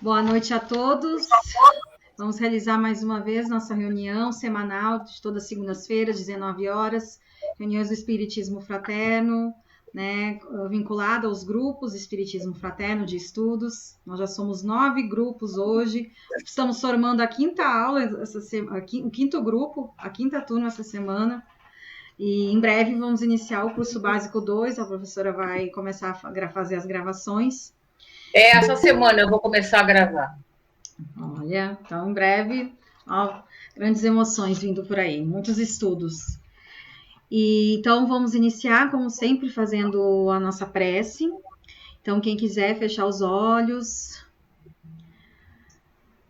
Boa noite a todos. Vamos realizar mais uma vez nossa reunião semanal de todas as segundas-feiras, 19 horas, reuniões do Espiritismo Fraterno, né, vinculada aos grupos Espiritismo Fraterno de estudos. Nós já somos 9 grupos hoje, estamos formando a quinta aula, o quinto grupo, a quinta turma essa semana, e em breve vamos iniciar o curso básico 2, a professora vai começar a fazer as gravações. Essa semana eu vou começar a gravar. Olha, então em breve, ó, grandes emoções vindo por aí, muitos estudos. E então vamos iniciar, como sempre, fazendo a nossa prece. Então, quem quiser fechar os olhos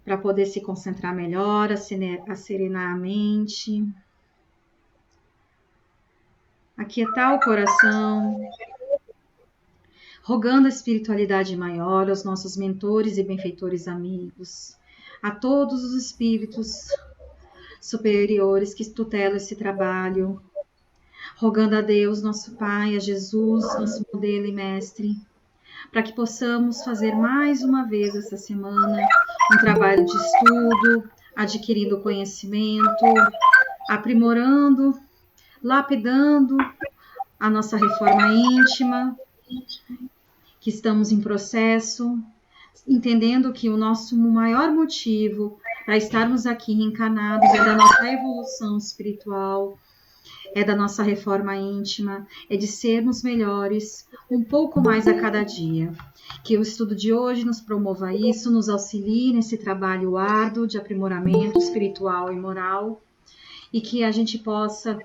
para poder se concentrar melhor, serenar a mente, aquietar o coração, rogando a espiritualidade maior aos nossos mentores e benfeitores amigos, a todos os espíritos superiores que tutelam esse trabalho, rogando a Deus, nosso Pai, a Jesus, nosso modelo e mestre, para que possamos fazer mais uma vez essa semana um trabalho de estudo, adquirindo conhecimento, aprimorando, lapidando a nossa reforma íntima, que estamos em processo, entendendo que o nosso maior motivo para estarmos aqui reencarnados é da nossa evolução espiritual, é da nossa reforma íntima, é de sermos melhores um pouco mais a cada dia. Que o estudo de hoje nos promova isso, nos auxilie nesse trabalho árduo de aprimoramento espiritual e moral, e que a gente possa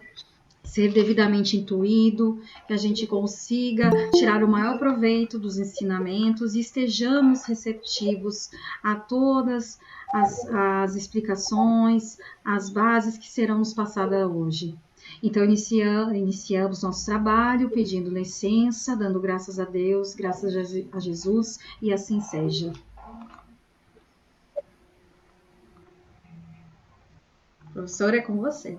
ser devidamente intuído, que a gente consiga tirar o maior proveito dos ensinamentos e estejamos receptivos a todas as explicações, as bases que serão nos passadas hoje. Então, iniciamos nosso trabalho pedindo licença, dando graças a Deus, graças a Jesus, e assim seja. Professora, é com você.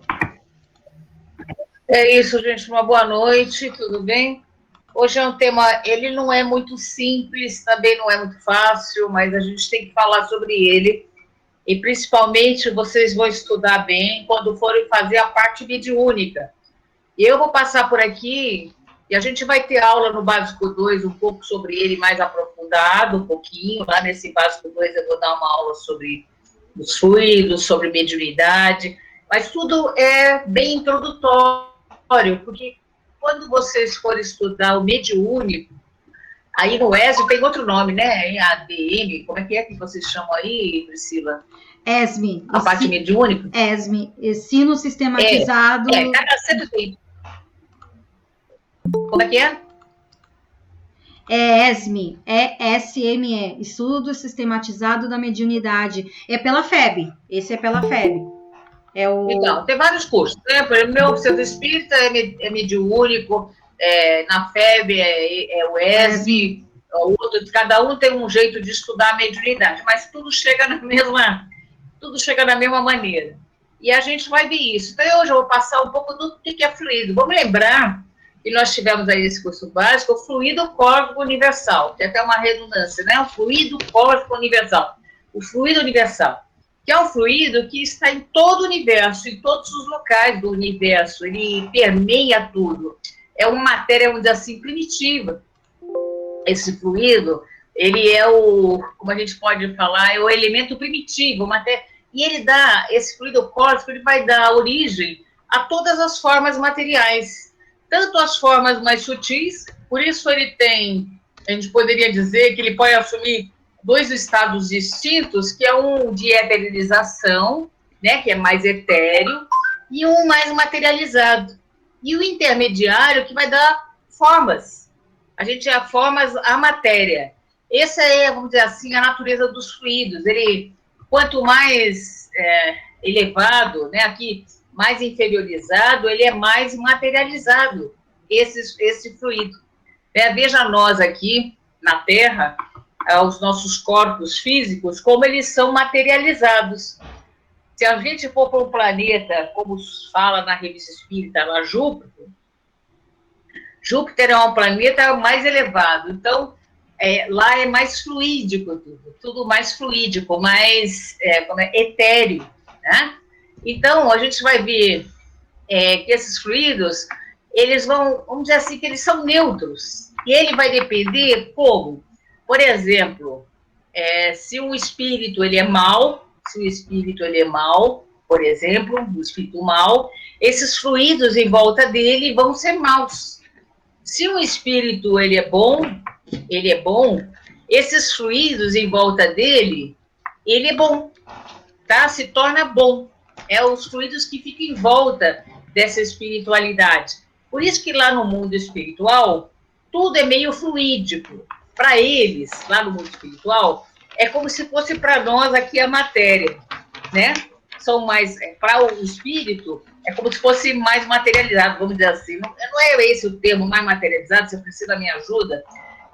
É isso, gente. Uma boa noite, tudo bem? Hoje é um tema, ele não é muito simples, também não é muito fácil, mas a gente tem que falar sobre ele. E principalmente vocês vão estudar bem quando forem fazer a parte mediúnica. E eu vou passar por aqui e a gente vai ter aula no Básico 2, um pouco sobre ele mais aprofundado, um pouquinho. Lá nesse Básico 2 eu vou dar uma aula sobre os fluidos, sobre mediunidade, mas tudo é bem introdutório, porque quando vocês forem estudar o mediúnico, aí no ESO tem outro nome, né? ADM, como é que vocês chamam aí, Priscila? ESME. A parte mediúnica? ESME, ensino sistematizado. Cada centro tem. Como é que é? É ESME, ESME, Estudo Sistematizado da Mediunidade. É pela FEB, esse é pela FEB. Então, tem vários cursos, né? Por exemplo, meu centro espírita é mediúnico, na FEB é o ESME, cada um tem um jeito de estudar a mediunidade, mas tudo chega na mesma maneira. E a gente vai ver isso. Então, hoje eu vou passar um pouco do que é fluido. Vamos lembrar que nós tivemos aí esse curso básico, o fluido cósmico universal, tem até uma redundância, né? O fluido cósmico universal. O fluido universal, que é um fluido que está em todo o universo, em todos os locais do universo, ele permeia tudo. É uma matéria, vamos dizer assim, primitiva. Esse fluido, ele é como a gente pode falar, é o elemento primitivo, e ele dá, esse fluido cósmico, ele vai dar origem a todas as formas materiais, tanto as formas mais sutis, por isso ele tem, a gente poderia dizer que ele pode assumir 2 estados distintos, que é um de eterização, né, que é mais etéreo, e um mais materializado. E o intermediário, que vai dar formas. A gente já formas a matéria. Essa é, vamos dizer assim, a natureza dos fluidos. Ele, quanto mais elevado, né, aqui, mais inferiorizado, ele é mais materializado, esse fluido. Veja nós aqui, na Terra, os nossos corpos físicos, como eles são materializados. Se a gente for para um planeta, como fala na revista espírita, lá, Júpiter é um planeta mais elevado. Então, lá é mais fluídico tudo mais fluídico, mais etéreo, né? Então, a gente vai ver que esses fluidos, eles vamos dizer assim, que eles são neutros. E ele vai depender como? Por exemplo, se o espírito ele é mau, por exemplo, o espírito mau, esses fluidos em volta dele vão ser maus. Se o espírito ele é bom, esses fluidos em volta dele, ele é bom, tá? Se torna bom. É os fluidos que ficam em volta dessa espiritualidade. Por isso que lá no mundo espiritual, tudo é meio fluídico. Para eles, lá no mundo espiritual, é como se fosse para nós aqui a matéria, né? São mais, para o espírito, é como se fosse mais materializado, vamos dizer assim. Não é esse o termo, mais materializado, você precisa da minha ajuda,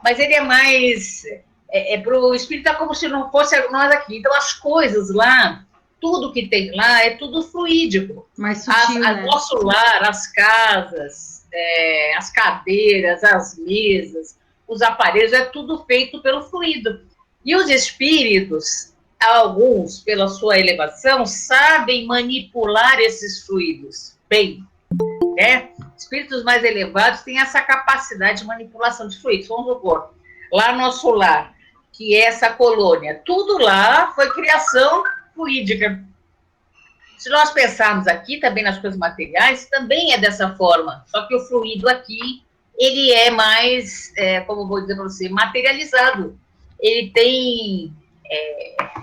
mas ele é mais, para o espírito é como se não fosse nós aqui. Então, as coisas lá, tudo que tem lá é tudo fluídico. Mais sutil, né? Nosso lar, as casas, as cadeiras, as mesas, os aparelhos, é tudo feito pelo fluido. E os espíritos, alguns, pela sua elevação, sabem manipular esses fluidos bem, né? Espíritos mais elevados têm essa capacidade de manipulação de fluidos. Vamos supor, lá no nosso lar, que é essa colônia, tudo lá foi criação fluídica. Se nós pensarmos aqui também nas coisas materiais, também é dessa forma, só que o fluido aqui, ele é mais, como vou dizer para você, materializado. Ele tem,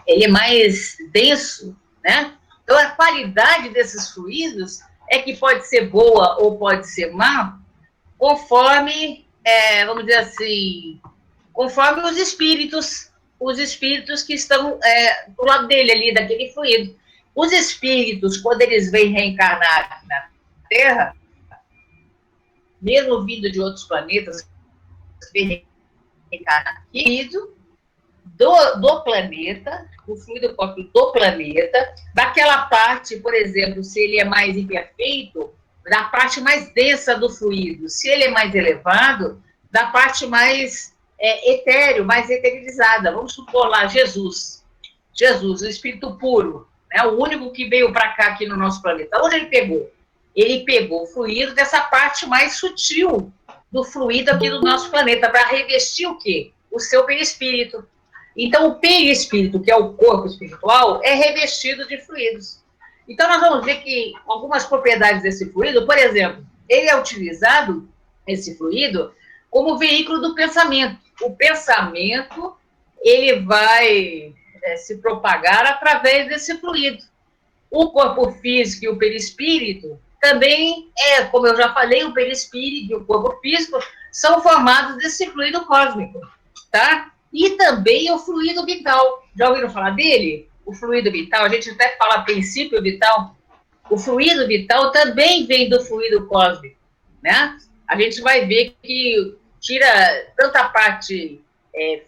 ele é mais denso, né? Então, a qualidade desses fluidos é que pode ser boa ou pode ser má, conforme, vamos dizer assim, conforme os espíritos que estão do lado dele ali, daquele fluido. Os espíritos, quando eles vêm reencarnar aqui na Terra, mesmo vindo de outros planetas, vêm reencarnar aqui, do planeta, o fluido próprio do planeta, daquela parte, por exemplo, se ele é mais imperfeito, da parte mais densa do fluido, se ele é mais elevado, da parte mais etéreo, mais eterizada. Vamos supor lá, Jesus, o espírito puro, né, o único que veio para cá aqui no nosso planeta. Onde ele pegou? Ele pegou o fluido dessa parte mais sutil do fluido aqui do nosso planeta, para revestir o quê? O seu perispírito. Então, o perispírito, que é o corpo espiritual, é revestido de fluidos. Então, nós vamos ver que algumas propriedades desse fluido, por exemplo, ele é utilizado, esse fluido, como veículo do pensamento. O pensamento, ele vai se propagar através desse fluido. O corpo físico e o perispírito também como eu já falei, o perispírito e o corpo físico são formados desse fluido cósmico, tá? E também o fluido vital. Já ouviram falar dele? O fluido vital, a gente até fala princípio vital. O fluido vital também vem do fluido cósmico, né? A gente vai ver que tira tanto a parte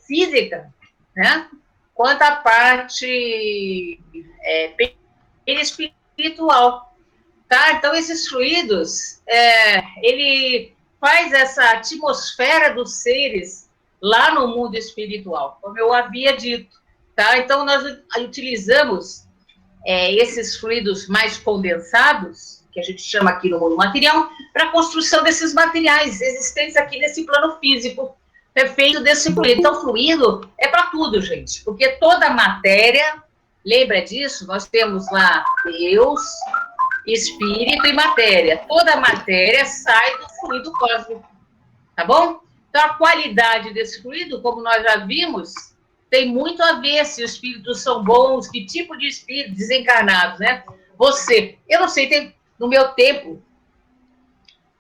física, né? Quanto a parte espiritual, tá? Então, esses fluidos, ele faz essa atmosfera dos seres lá no mundo espiritual, como eu havia dito, tá? Então, nós utilizamos esses fluidos mais condensados, que a gente chama aqui no mundo material, para a construção desses materiais existentes aqui nesse plano físico, feito desse fluido. Então, fluido é para tudo, gente, porque toda matéria, lembra disso? Nós temos lá Deus, espírito e matéria. Toda matéria sai do fluido cósmico, tá bom? Então, a qualidade desse fluido, como nós já vimos, tem muito a ver se os espíritos são bons, que tipo de espírito desencarnados, né? Eu não sei, no meu tempo,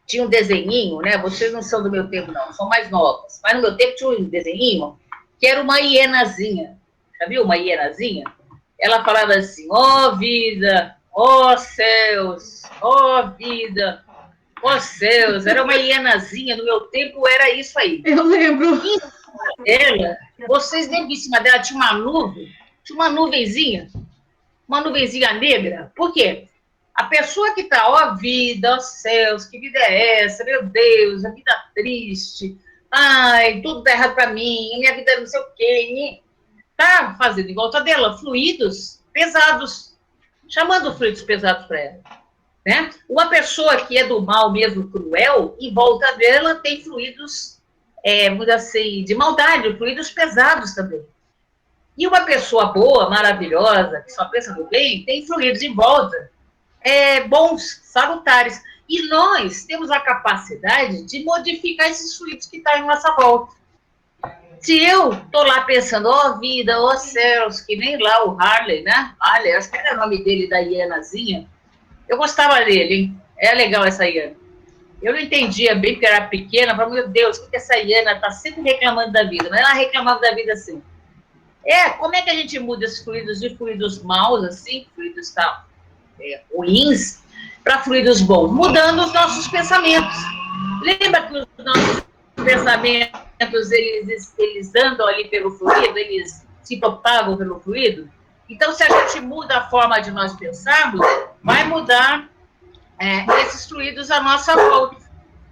tinha um desenhinho, né? Vocês não são do meu tempo, não, são mais novos. Mas no meu tempo tinha um desenhinho que era uma hienazinha. Já viu uma hienazinha? Ela falava assim, vida, céus, vida, céus. Era uma hienazinha, no meu tempo era isso aí. Eu lembro. Em cima dela, vocês lembram que em cima dela tinha uma nuvem? Tinha uma nuvenzinha negra. Por quê? A pessoa que está, vida, céus, que vida é essa? Meu Deus, a vida triste. ai, tudo tá errado para mim, minha vida não sei o quê. Tá fazendo em volta dela fluidos pesados, chamando fluidos pesados para ela. Né? Uma pessoa que é do mal mesmo, cruel, em volta dela tem fluidos, assim, de maldade, fluidos pesados também. E uma pessoa boa, maravilhosa, que só pensa no bem, tem fluidos em volta, bons, salutares. E nós temos a capacidade de modificar esses fluidos que estão em nossa volta. Se eu estou lá pensando, vida, céus, que nem lá o Harley, né? Harley, acho que era o nome dele, da hienazinha. Eu gostava dele, hein? É legal essa hiena. Eu não entendia bem, porque era pequena, mas, meu Deus, o que essa hiena está sempre reclamando da vida? Mas ela reclamava da vida assim. Como é que a gente muda esses fluidos de fluidos maus, assim, fluidos ruins, para fluidos bons? Mudando os nossos pensamentos. Lembra que os nossos pensamentos, eles andam ali pelo fluido, eles se propagam pelo fluido? Então, se a gente muda a forma de nós pensarmos, vai mudar esses fluidos à nossa volta.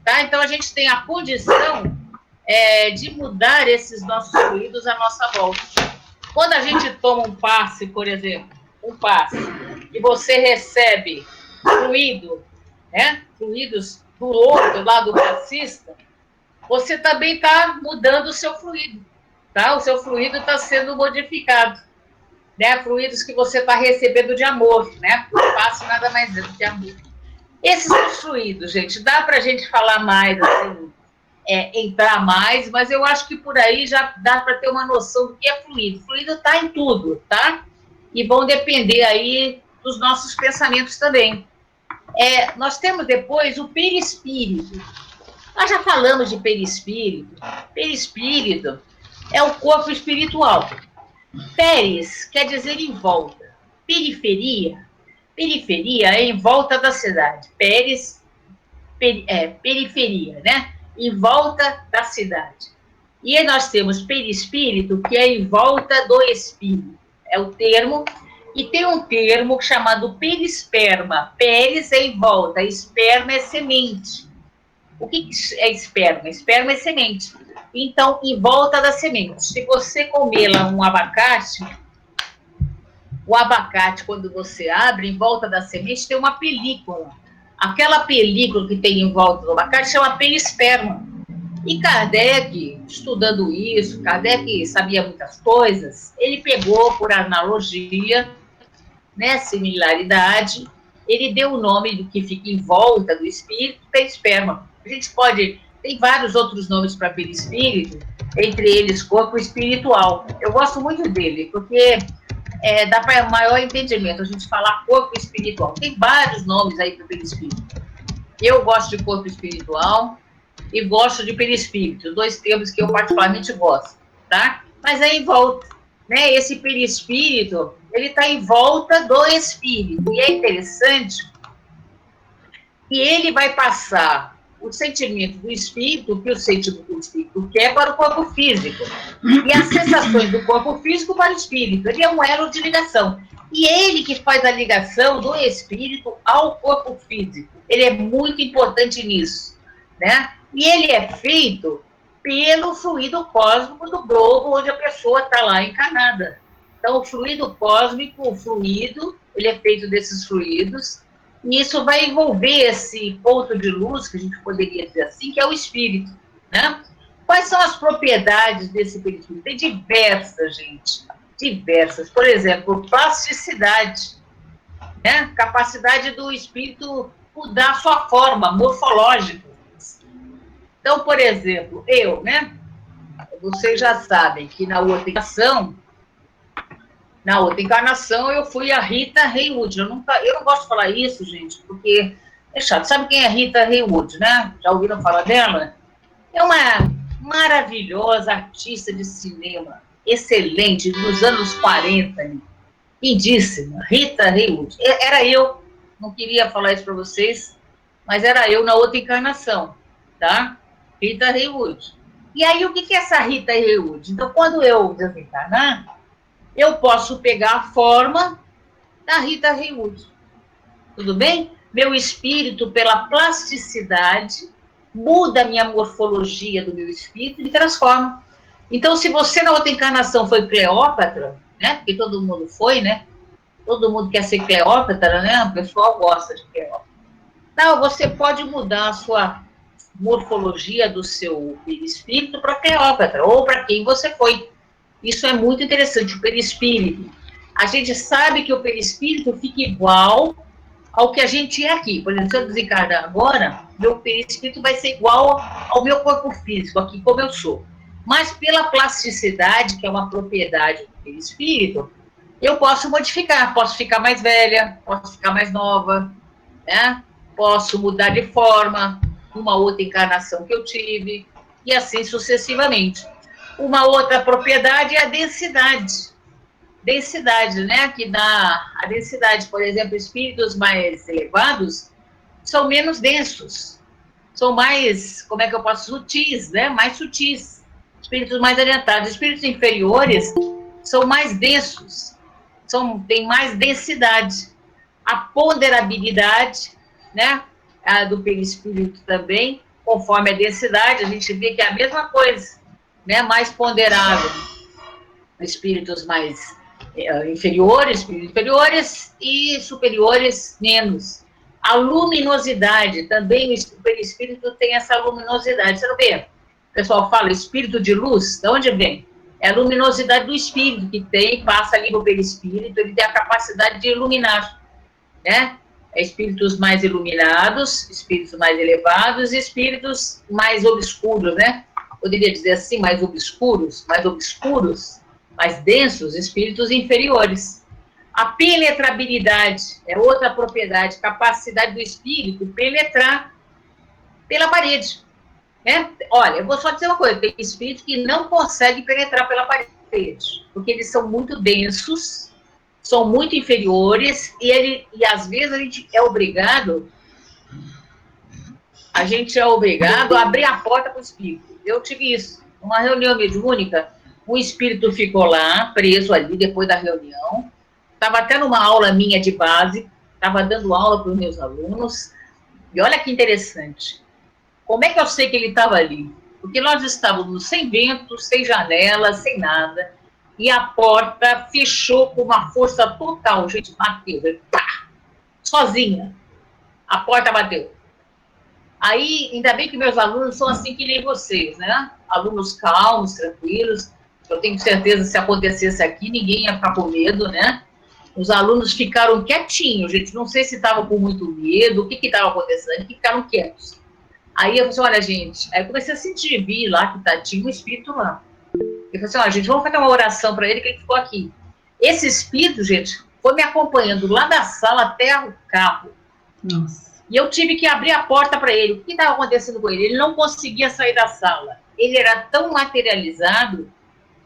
Tá? Então, a gente tem a condição de mudar esses nossos fluidos à nossa volta. Quando a gente toma um passe, por exemplo, e você recebe fluido, fluidos do outro lado do passista, você também está mudando o seu fluido. Tá? O seu fluido está sendo modificado. Né? Fluidos que você está recebendo de amor. Né? O passe nada mais é do que amor. Esses são os fluidos, gente. Dá para a gente falar mais, assim, entrar mais, mas eu acho que por aí já dá para ter uma noção do que é fluido. Fluido está em tudo, tá? E vão depender aí dos nossos pensamentos também. Nós temos depois o perispírito. Nós já falamos de perispírito. Perispírito é o corpo espiritual. Peris quer dizer em volta. Periferia é em volta da cidade. Peris, periferia, né? Em volta da cidade. E aí nós temos perispírito, que é em volta do espírito. É o termo. E tem um termo chamado perisperma. Peris é em volta, esperma é semente. O que é esperma? Esperma é semente. Então, em volta da semente. Se você comer lá um abacate, o abacate, quando você abre, em volta da semente tem uma película. Aquela película que tem em volta do abacate chama perisperma. E Kardec, estudando isso, Kardec sabia muitas coisas, ele pegou, por analogia, né, similaridade, ele deu o nome do que fica em volta do espírito, perisperma. A gente tem vários outros nomes para perispírito, entre eles corpo espiritual. Eu gosto muito dele, porque dá para maior entendimento a gente falar corpo espiritual. Tem vários nomes aí para perispírito. Eu gosto de corpo espiritual e gosto de perispírito, dois termos que eu particularmente gosto, tá? Mas é em volta, né? Esse perispírito, ele está em volta do espírito. E é interessante que ele vai passar o sentimento do espírito, que o sentimento do espírito quer, para o corpo físico. E as sensações do corpo físico para o espírito. Ele é um elo de ligação. E ele que faz a ligação do espírito ao corpo físico. Ele é muito importante nisso, né? E ele é feito pelo fluido cósmico do globo onde a pessoa está lá encarnada. Então, o fluido cósmico, ele é feito desses fluidos, e isso vai envolver esse ponto de luz, que a gente poderia dizer assim, que é o espírito, né? Quais são as propriedades desse perispírito? Tem diversas, gente, diversas. Por exemplo, plasticidade, né? Capacidade do espírito mudar a sua forma morfológica. Então, por exemplo, eu, né? Vocês já sabem que na outra encarnação eu fui a Rita Hayworth. Eu não gosto de falar isso, gente, porque é chato. Sabe quem é Rita Hayworth, né? Já ouviram falar dela? É uma maravilhosa artista de cinema, excelente, dos anos 40, lindíssima, Rita Hayworth. Era eu, não queria falar isso para vocês, mas era eu na outra encarnação, tá? Rita Hayworth. E aí, o que é essa Rita Hayworth? Então, quando eu desencarnar, eu posso pegar a forma da Rita Hayworth. Tudo bem? Meu espírito, pela plasticidade, muda a minha morfologia do meu espírito e me transforma. Então, se você na outra encarnação foi Cleópatra, né? Porque todo mundo foi, né? Todo mundo quer ser Cleópatra, né? O pessoal gosta de Cleópatra. Não, você pode mudar a sua morfologia do seu perispírito para Cleópatra, ou para quem você foi. Isso é muito interessante, o perispírito. A gente sabe que o perispírito fica igual ao que a gente é aqui. Por exemplo, se eu desencarnar agora, meu perispírito vai ser igual ao meu corpo físico, aqui como eu sou. Mas pela plasticidade, que é uma propriedade do perispírito, eu posso modificar, posso ficar mais velha, posso ficar mais nova, né? Posso mudar de forma, uma outra encarnação que eu tive, e assim sucessivamente. Uma outra propriedade é a densidade. Densidade, né? Que dá a densidade, por exemplo, espíritos mais elevados são menos densos, são mais, como é que eu posso, sutis, né? Mais sutis. Espíritos mais adiantados. Espíritos inferiores são mais densos, têm mais densidade. A ponderabilidade, né? A do perispírito também, conforme a densidade, a gente vê que é a mesma coisa, né? Mais ponderável. Espíritos mais inferiores e superiores menos. A luminosidade, também o perispírito tem essa luminosidade. Você não vê? O pessoal fala espírito de luz, de onde vem? É a luminosidade do espírito que tem, passa ali no perispírito, ele tem a capacidade de iluminar, né? Espíritos mais iluminados, espíritos mais elevados e espíritos mais obscuros, né? Poderia dizer assim, mais obscuros, mais densos, espíritos inferiores. A penetrabilidade é outra propriedade, capacidade do espírito penetrar pela parede, né? Olha, eu vou só dizer uma coisa, tem espírito que não consegue penetrar pela parede, porque eles são muito densos, são muito inferiores, e às vezes a gente é obrigado a abrir a porta para o espírito. Eu tive isso, uma reunião mediúnica, um espírito ficou lá, preso ali, depois da reunião, estava até numa aula minha de base, estava dando aula para os meus alunos, e olha que interessante, como é que eu sei que ele estava ali? Porque nós estávamos sem vento, sem janela, sem nada, e a porta fechou com uma força total, gente, bateu, pá, sozinha, a porta bateu. Aí, ainda bem que meus alunos são assim que nem vocês, né? Alunos calmos, tranquilos. Eu tenho certeza que se acontecesse aqui, ninguém ia ficar com medo, né? Os alunos ficaram quietinhos, gente. Não sei se estavam com muito medo, o que estava acontecendo, que ficaram quietos. Aí eu falei assim, olha, gente, aí eu comecei a sentir, vi lá que tinha um espírito lá. Eu falei assim, olha, gente, vamos fazer uma oração para ele, que ele ficou aqui. Esse espírito, gente, foi me acompanhando lá da sala até o carro. Nossa. E eu tive que abrir a porta para ele. O que estava acontecendo com ele? Ele não conseguia sair da sala. Ele era tão materializado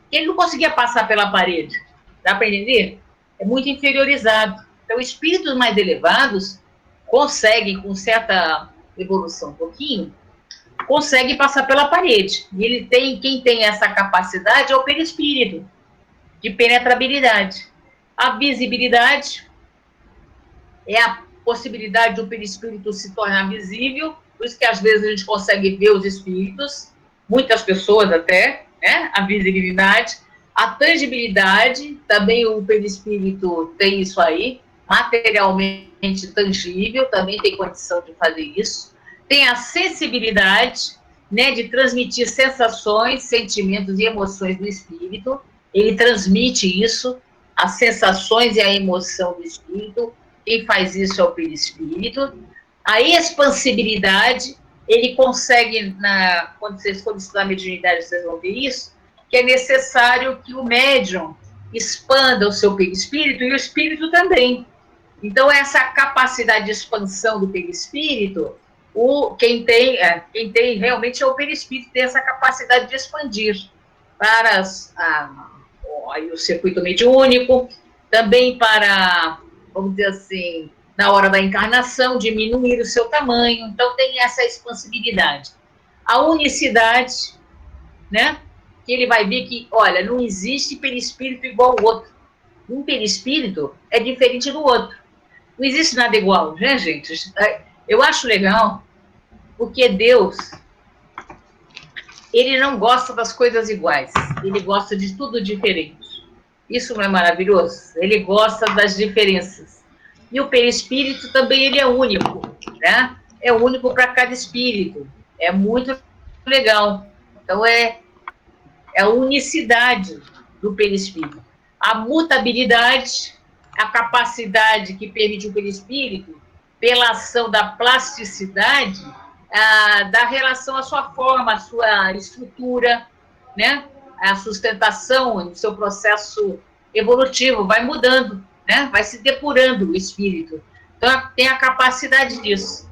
que ele não conseguia passar pela parede. Dá para entender? É muito inferiorizado. Então, espíritos mais elevados conseguem, com certa evolução um pouquinho, conseguem passar pela parede. E quem tem essa capacidade é o perispírito, de penetrabilidade. A visibilidade é a possibilidade do perispírito se tornar visível, por isso que às vezes a gente consegue ver os espíritos, muitas pessoas até, né? A visibilidade, a tangibilidade, também o perispírito tem isso aí, materialmente tangível, também tem condição de fazer isso. Tem a sensibilidade, né, de transmitir sensações, sentimentos e emoções do espírito, ele transmite isso, as sensações e a emoção do espírito. Quem faz isso é o perispírito. A expansibilidade, ele consegue, quando vocês forem estudar a mediunidade, vocês vão ver isso, que é necessário que o médium expanda o seu perispírito e o espírito também. Então, essa capacidade de expansão do perispírito, quem tem realmente é o perispírito, tem essa capacidade de expandir para o circuito mediúnico, também para, vamos dizer assim, na hora da encarnação, diminuir o seu tamanho. Então, tem essa expansibilidade. A unicidade, né? Que ele vai ver que, olha, não existe perispírito igual ao outro. Um perispírito é diferente do outro. Não existe nada igual, né, gente? Eu acho legal, porque Deus, ele não gosta das coisas iguais, ele gosta de tudo diferente. Isso não é maravilhoso? Ele gosta das diferenças. E o perispírito também ele é único, né? É único para cada espírito. É muito legal. Então, é a unicidade do perispírito. A mutabilidade, a capacidade que permite o perispírito, pela ação da plasticidade, da relação à sua forma, à sua estrutura, né? A sustentação do seu processo evolutivo, vai mudando, né? Vai se depurando o espírito. Então, tem a capacidade disso.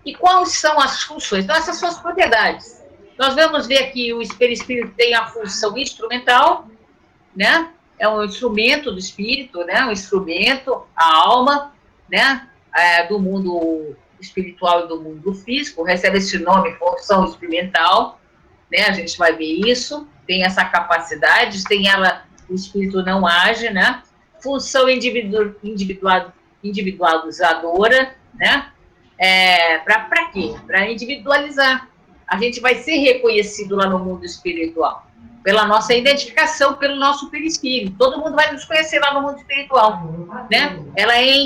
E quais são as funções? Então, essas são as propriedades. Nós vamos ver que o perispírito tem a função instrumental, né? É um instrumento do espírito, né? Um instrumento, a alma, né? Do mundo espiritual e do mundo físico, recebe esse nome, função experimental, né? A gente vai ver isso, tem essa capacidade, tem ela, o espírito não age, né? Função individualizadora, né? Para quê? Para individualizar. A gente vai ser reconhecido lá no mundo espiritual pela nossa identificação, pelo nosso perispírito. Todo mundo vai nos conhecer lá no mundo espiritual, né? Ela é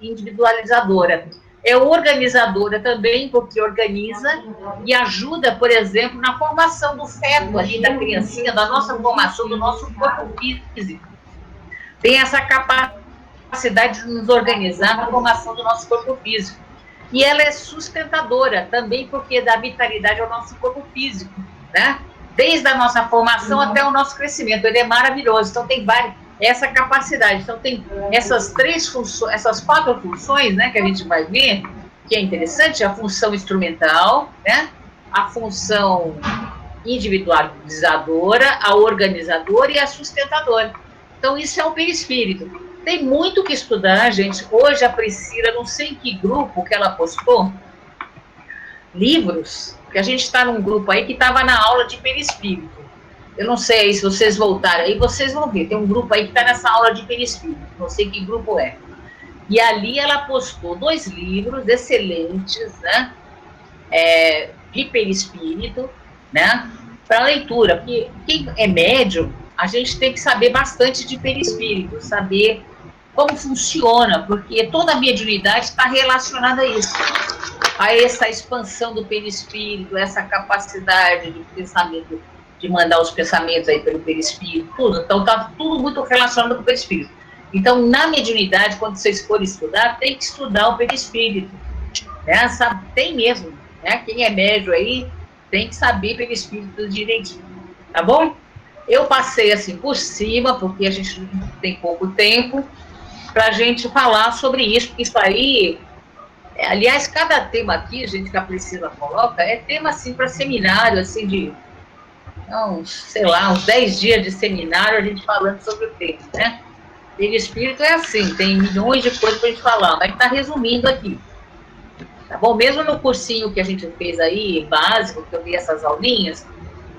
individualizadora. É organizadora também, porque organiza e ajuda, por exemplo, na formação do feto ali, da criancinha, da nossa formação, do nosso corpo físico. Tem essa capacidade de nos organizar na formação do nosso corpo físico. E ela é sustentadora também, porque dá vitalidade ao nosso corpo físico, né? Desde a nossa formação até o nosso crescimento. Ele é maravilhoso. Então, tem essa capacidade. Então, tem essas 3 funções, essas 4 funções, né, que a gente vai ver, que é interessante: a função instrumental, né? A função individualizadora, a organizadora e a sustentadora. Então, isso é o perispírito. Tem muito que estudar, gente. Hoje a Priscila, não sei em que grupo que ela postou, livros, que a gente está num grupo aí que estava na aula de perispírito. Eu não sei aí, se vocês voltarem aí, vocês vão ver. Tem um grupo aí que está nessa aula de perispírito. Não sei que grupo é. E ali ela postou 2 livros excelentes, né? De perispírito, né? Para leitura. Porque quem é médium, a gente tem que saber bastante de perispírito, saber como funciona, porque toda a mediunidade está relacionada a isso, a essa expansão do perispírito, essa capacidade de pensamento, de mandar os pensamentos aí pelo perispírito, tudo. Então, está tudo muito relacionado com o perispírito. Então, na mediunidade, quando vocês forem estudar, tem que estudar o perispírito. Né? Tem mesmo. Né? Quem é médio aí tem que saber perispírito direitinho. Tá bom? Eu passei assim por cima, porque a gente tem pouco tempo, para a gente falar sobre isso, porque isso aí, aliás, cada tema aqui, gente, que a Priscila coloca, é tema, assim, para seminário, assim, de, sei lá, uns 10 dias de seminário, a gente falando sobre o tema, né? Perispírito é assim, tem milhões de coisas para a gente falar, mas está resumindo aqui, tá bom? Mesmo no cursinho que a gente fez aí, básico, que eu vi essas aulinhas,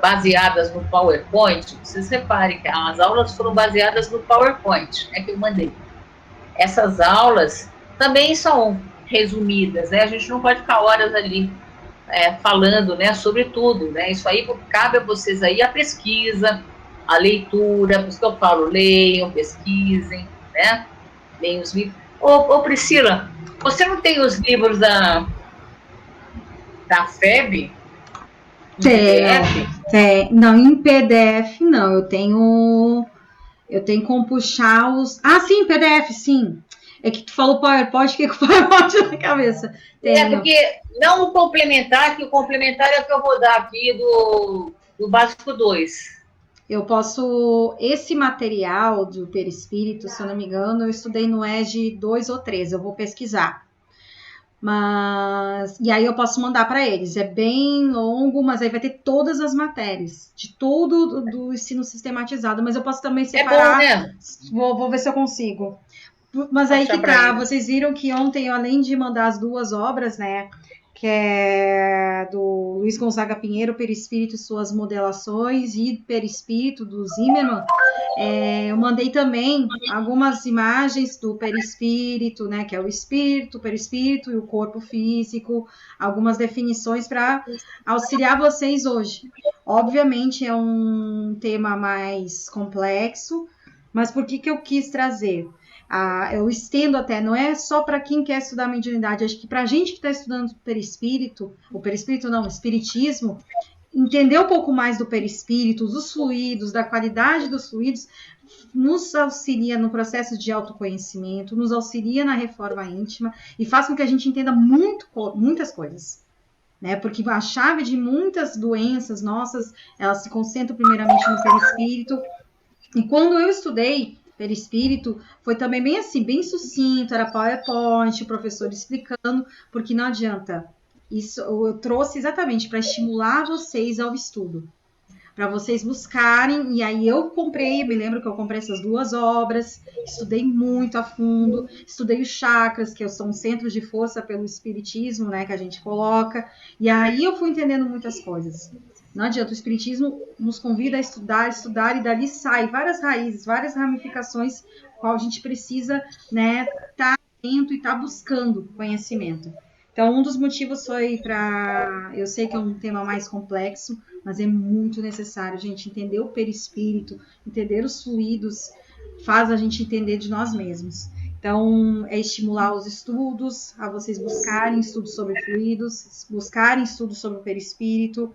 baseadas no PowerPoint, vocês reparem que as aulas foram baseadas no PowerPoint, que eu mandei. Essas aulas também são resumidas, né? A gente não pode ficar horas ali falando, né, sobre tudo, né? Isso aí cabe a vocês aí a pesquisa, a leitura, por isso que eu falo, leiam, pesquisem, né? Leiam os livros. Ô Priscila, você não tem os livros da FEB? Tem. Não, em PDF não. Eu tenho como puxar os. Ah, sim, PDF, sim. É que tu falou PowerPoint, que o PowerPoint na cabeça. Porque não o complementar, que o complementar é o que eu vou dar aqui do Básico 2. Eu posso. Esse material do perispírito, se eu não me engano, eu estudei no EG 2 ou 3. Eu vou pesquisar. E aí eu posso mandar para eles. É bem longo, mas aí vai ter todas as matérias de todo do ensino sistematizado. Mas eu posso também separar. É bom, né? Vou ver se eu consigo. Mas aí que tá. Vocês viram que ontem, eu, além de mandar as 2 obras, né? Que é do Luiz Gonzaga Pinheiro, Perispírito e Suas Modelações, e Perispírito, do Zimmermann, eu mandei também algumas imagens do perispírito, né, que é o espírito, o perispírito e o corpo físico, algumas definições para auxiliar vocês hoje. Obviamente é um tema mais complexo, mas por que eu quis trazer? Eu estendo até, não é só para quem quer estudar mediunidade, acho que para a gente que está estudando o perispírito não, o espiritismo, entender um pouco mais do perispírito, dos fluidos, da qualidade dos fluidos, nos auxilia no processo de autoconhecimento, nos auxilia na reforma íntima e faz com que a gente entenda muitas coisas. Né? Porque a chave de muitas doenças nossas, elas se concentram primeiramente no perispírito. E quando eu estudei perispírito, foi também bem assim, bem sucinto, era PowerPoint, o professor explicando, porque não adianta. Isso eu trouxe exatamente para estimular vocês ao estudo, para vocês buscarem, e aí eu me lembro que eu comprei essas 2 obras, estudei muito a fundo, estudei os chakras, que são centros de força pelo espiritismo, né, que a gente coloca, e aí eu fui entendendo muitas coisas. Não adianta, o espiritismo nos convida a estudar, e dali sai várias raízes, várias ramificações, qual a gente precisa, né, estar atento e estar buscando conhecimento. Então, um dos motivos foi para... Eu sei que é um tema mais complexo, mas é muito necessário, gente, entender o perispírito, entender os fluidos, faz a gente entender de nós mesmos. Então, é estimular os estudos, a vocês buscarem estudos sobre fluidos, buscarem estudos sobre o perispírito.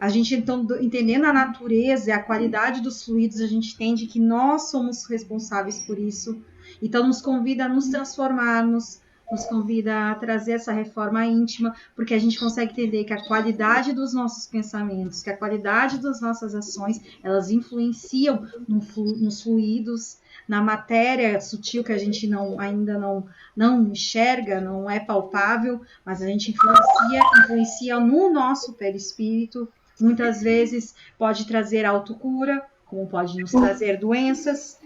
A gente, então, entendendo a natureza e a qualidade dos fluidos, a gente entende que nós somos responsáveis por isso. Então, nos convida a nos transformarmos, nos convida a trazer essa reforma íntima, porque a gente consegue entender que a qualidade dos nossos pensamentos, que a qualidade das nossas ações, elas influenciam nos fluidos, na matéria sutil que a gente ainda não enxerga, não é palpável, mas a gente influencia no nosso perispírito. Muitas vezes pode trazer autocura, como pode nos trazer doenças.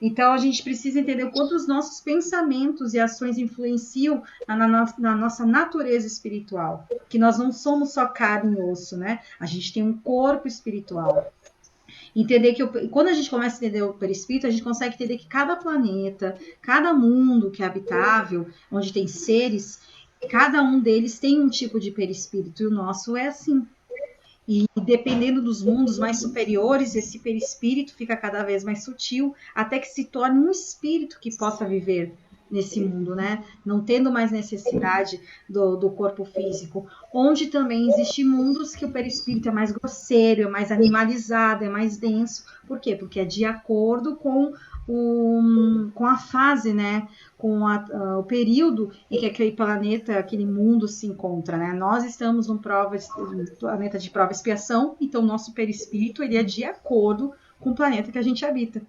Então, a gente precisa entender o quanto os nossos pensamentos e ações influenciam na nossa natureza espiritual. Que nós não somos só carne e osso, né? A gente tem um corpo espiritual. Entender que quando a gente começa a entender o perispírito, a gente consegue entender que cada planeta, cada mundo que é habitável, onde tem seres, cada um deles tem um tipo de perispírito. E o nosso é assim. E dependendo dos mundos mais superiores, esse perispírito fica cada vez mais sutil, até que se torne um espírito que possa viver nesse mundo, né? Não tendo mais necessidade do corpo físico. Onde também existem mundos que o perispírito é mais grosseiro, é mais animalizado, é mais denso. Por quê? Porque é de acordo com a fase, né? Com o período em que aquele planeta, aquele mundo se encontra, né? Nós estamos num planeta de prova e expiação, então o nosso perispírito ele é de acordo com o planeta que a gente habita.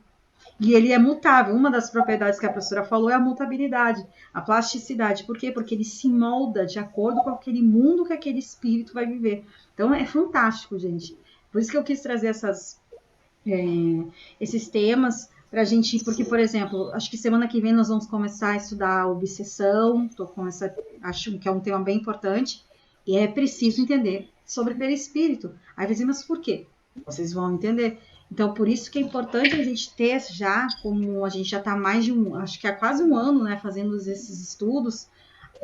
E ele é mutável. Uma das propriedades que a professora falou é a mutabilidade, a plasticidade. Por quê? Porque ele se molda de acordo com aquele mundo que aquele espírito vai viver. Então é fantástico, gente. Por isso que eu quis trazer esses temas pra gente, porque, por exemplo, acho que semana que vem nós vamos começar a estudar a obsessão, acho que é um tema bem importante, e é preciso entender sobre perispírito. Aí você diz, mas por quê? Vocês vão entender. Então, por isso que é importante a gente ter já, como a gente já está mais de acho que há quase um ano, né, fazendo esses estudos,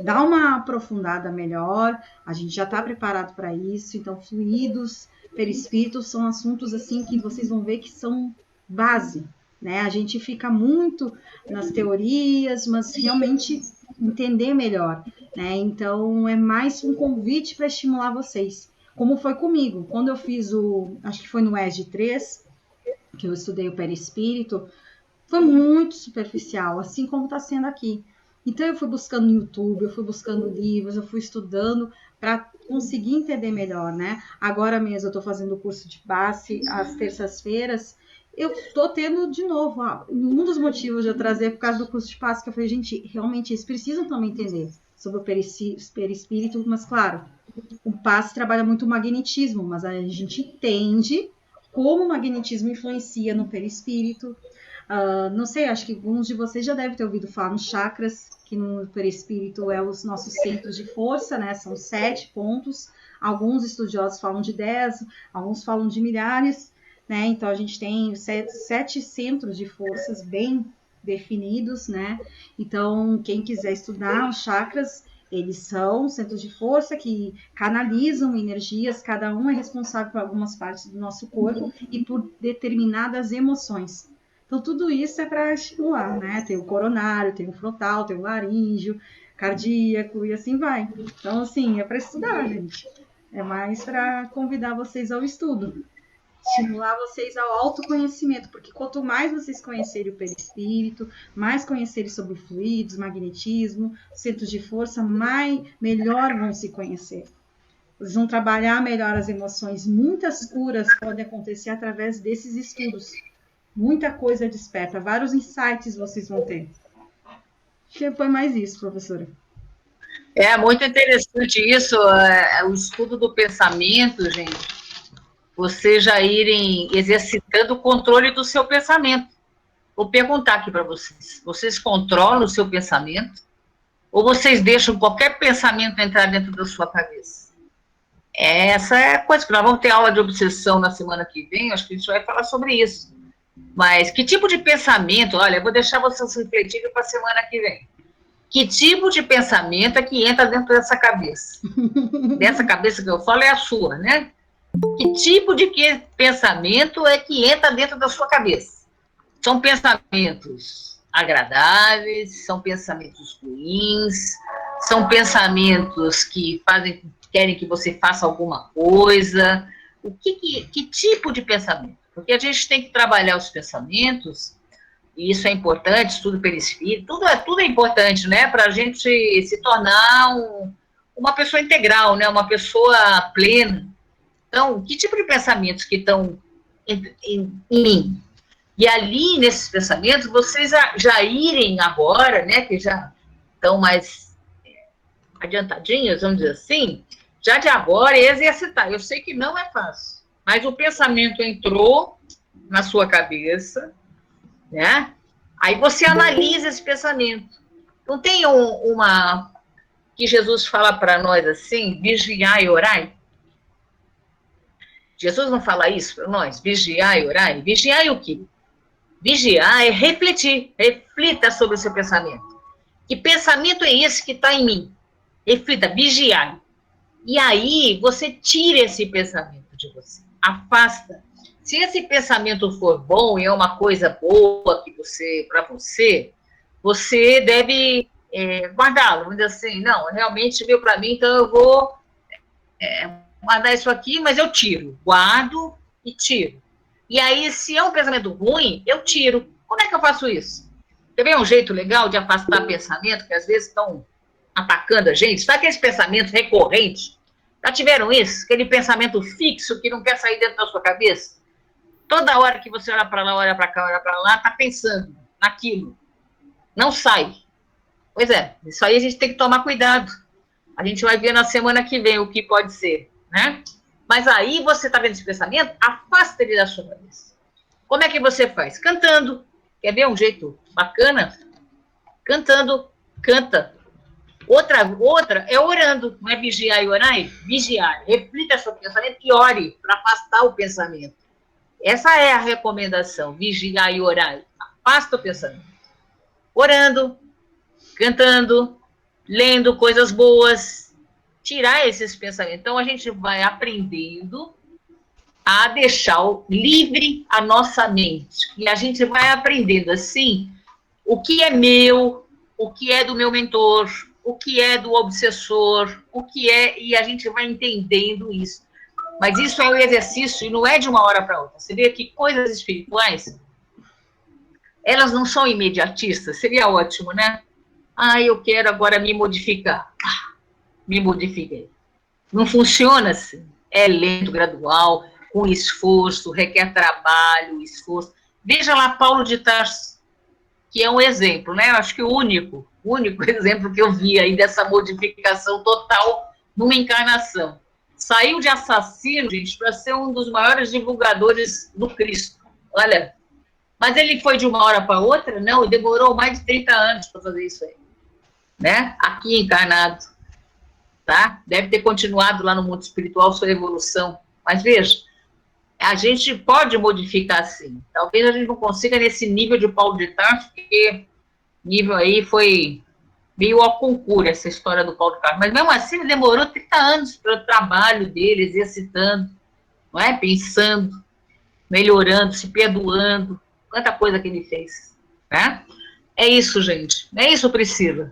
dar uma aprofundada melhor, a gente já está preparado para isso, então fluidos, perispíritos são assuntos assim que vocês vão ver que são base, né? A gente fica muito nas teorias, mas realmente entender melhor, né? Então é mais um convite para estimular vocês. Como foi comigo, quando eu fiz acho que foi no ESG 3, que eu estudei o perispírito, foi muito superficial, assim como está sendo aqui. Então eu fui buscando no YouTube, eu fui buscando livros, eu fui estudando para conseguir entender melhor, né? Agora mesmo eu estou fazendo o curso de passe às terças-feiras. Eu estou tendo de novo, um dos motivos de eu trazer por causa do curso de passe, que eu falei, gente, realmente eles precisam também entender sobre o perispírito, mas claro, o passe trabalha muito o magnetismo, mas a gente entende como o magnetismo influencia no perispírito. Não sei, acho que alguns de vocês já devem ter ouvido falar nos chakras, que no perispírito é os nossos centros de força, né? São 7 pontos. Alguns estudiosos falam de 10, alguns falam de milhares. né? Então, a gente tem 7 centros de forças bem definidos, né? Então, quem quiser estudar os chakras, eles são centros de força que canalizam energias, cada um é responsável por algumas partes do nosso corpo e por determinadas emoções. Então, tudo isso é para estimular, né? Tem o coronário, tem o frontal, tem o laríngeo, cardíaco e assim vai. Então, assim, é para estudar, gente. É mais para convidar vocês ao estudo, estimular vocês ao autoconhecimento, porque quanto mais vocês conhecerem o perispírito, mais conhecerem sobre fluidos, magnetismo, centros de força, melhor vão se conhecer. Vocês vão trabalhar melhor as emoções. Muitas curas podem acontecer através desses estudos. Muita coisa desperta, vários insights vocês vão ter. Acho que foi mais isso, professora. É muito interessante isso, o estudo do pensamento, gente. Vocês já irem exercitando o controle do seu pensamento. Vou perguntar aqui para vocês. Vocês controlam o seu pensamento? Ou vocês deixam qualquer pensamento entrar dentro da sua cabeça? Essa é a coisa que nós vamos ter aula de obsessão na semana que vem, acho que a gente vai falar sobre isso. Mas que tipo de pensamento, olha, eu vou deixar vocês refletirem para a semana que vem. Que tipo de pensamento é que entra dentro dessa cabeça? Dessa cabeça que eu falo é a sua, né? Que tipo de pensamento é que entra dentro da sua cabeça? São pensamentos agradáveis, são pensamentos ruins, são pensamentos que querem que você faça alguma coisa. Que tipo de pensamento? Porque a gente tem que trabalhar os pensamentos, e isso é importante, estudo perispírito, tudo é importante, né? Para a gente se tornar uma pessoa integral, né? Uma pessoa plena. Então, que tipo de pensamentos que estão em mim? E ali, nesses pensamentos, vocês já irem agora, né, que já estão mais adiantadinhos, vamos dizer assim, já de agora exercitar. Eu sei que não é fácil, mas o pensamento entrou na sua cabeça, né? Aí você analisa esse pensamento. Não tem que Jesus fala para nós assim, vigiai e orai? Jesus não fala isso para nós? Vigiai e orai? Vigiai o quê? Vigiar é refletir. Reflita sobre o seu pensamento. Que pensamento é esse que está em mim? Reflita, vigiar. E aí, você tira esse pensamento de você. Afasta. Se esse pensamento for bom e é uma coisa boa para você, você deve guardá-lo. Vamos dizer assim, não, realmente veio para mim, então eu vou guardar isso aqui, mas eu tiro. Guardo e tiro. E aí, se é um pensamento ruim, eu tiro. Como é que eu faço isso? Quer ver um jeito legal de afastar pensamento que às vezes estão atacando a gente? Sabe aqueles pensamentos recorrentes? Já tiveram isso? Aquele pensamento fixo que não quer sair dentro da sua cabeça? Toda hora que você olha para lá, olha para cá, olha para lá, está pensando naquilo. Não sai. Pois é, isso aí a gente tem que tomar cuidado. A gente vai ver na semana que vem o que pode ser, né? Mas aí você está vendo esse pensamento, afasta ele da sua cabeça. Como é que você faz? Cantando. Quer ver um jeito bacana? Cantando. Canta. Outra é orando. Não é vigiar e orar? Vigiar. Reflita seu pensamento e ore para afastar o pensamento. Essa é a recomendação. Vigiar e orar. Afasta o pensamento. Orando, cantando, lendo coisas boas, tirar esses pensamentos. Então, a gente vai aprendendo a deixar livre a nossa mente. E a gente vai aprendendo, assim, o que é meu, o que é do meu mentor, o que é do obsessor, e a gente vai entendendo isso. Mas isso é um exercício e não é de uma hora para outra. Você vê que coisas espirituais, elas não são imediatistas. Seria ótimo, né? Eu quero agora me modificar. Me modifiquei. Não funciona assim. É lento, gradual, com esforço, requer trabalho, esforço. Veja lá Paulo de Tarso, que é um exemplo, né? Eu acho que o único exemplo que eu vi aí dessa modificação total numa encarnação. Saiu de assassino, gente, para ser um dos maiores divulgadores do Cristo. Olha, mas ele foi de uma hora para outra? Não, demorou mais de 30 anos para fazer isso aí. Né? Aqui encarnado. Tá? Deve ter continuado lá no mundo espiritual sua evolução. Mas veja, A gente pode modificar sim. Talvez a gente não consiga nesse nível de Paulo de Tarso, porque nível aí foi meio ao concurso essa história do Paulo de Tarso. Mas mesmo assim, ele demorou 30 anos para o trabalho dele, exercitando, não é? Pensando, melhorando, se perdoando. Quanta coisa que ele fez, né? É isso, gente. É isso, Priscila.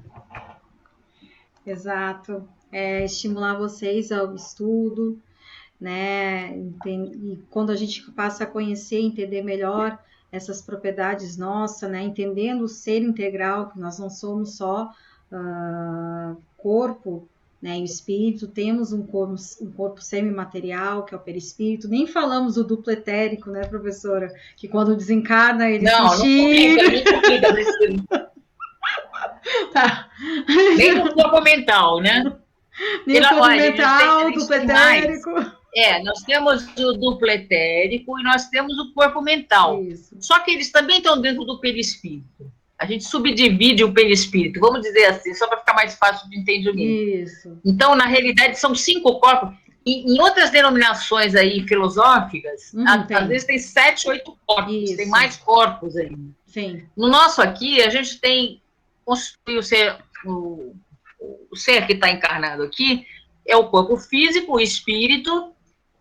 Exato. Estimular vocês ao estudo, né? E quando a gente passa a conhecer, entender melhor essas propriedades nossas, né? Entendendo o ser integral, que nós não somos só corpo, né? E o espírito, temos um corpo semimaterial, que é o perispírito. Nem falamos do duplo etérico, né, professora? Que quando desencarna, ele se enxerga. Não complica, Priscila. Tá. Nem no corpo mental, né? Nem o corpo mental, duplo etérico. Nós temos o duplo etérico e nós temos o corpo mental. Isso. Só que eles também estão dentro do perispírito. A gente subdivide o perispírito, vamos dizer assim, só para ficar mais fácil de entendimento. Isso. Então, na realidade, são 5 corpos. Em outras denominações aí filosóficas, às vezes tem 7, 8 corpos, isso. Tem mais corpos ainda. Sim. No nosso aqui, a gente tem construir o ser que está encarnado aqui é o corpo físico, o espírito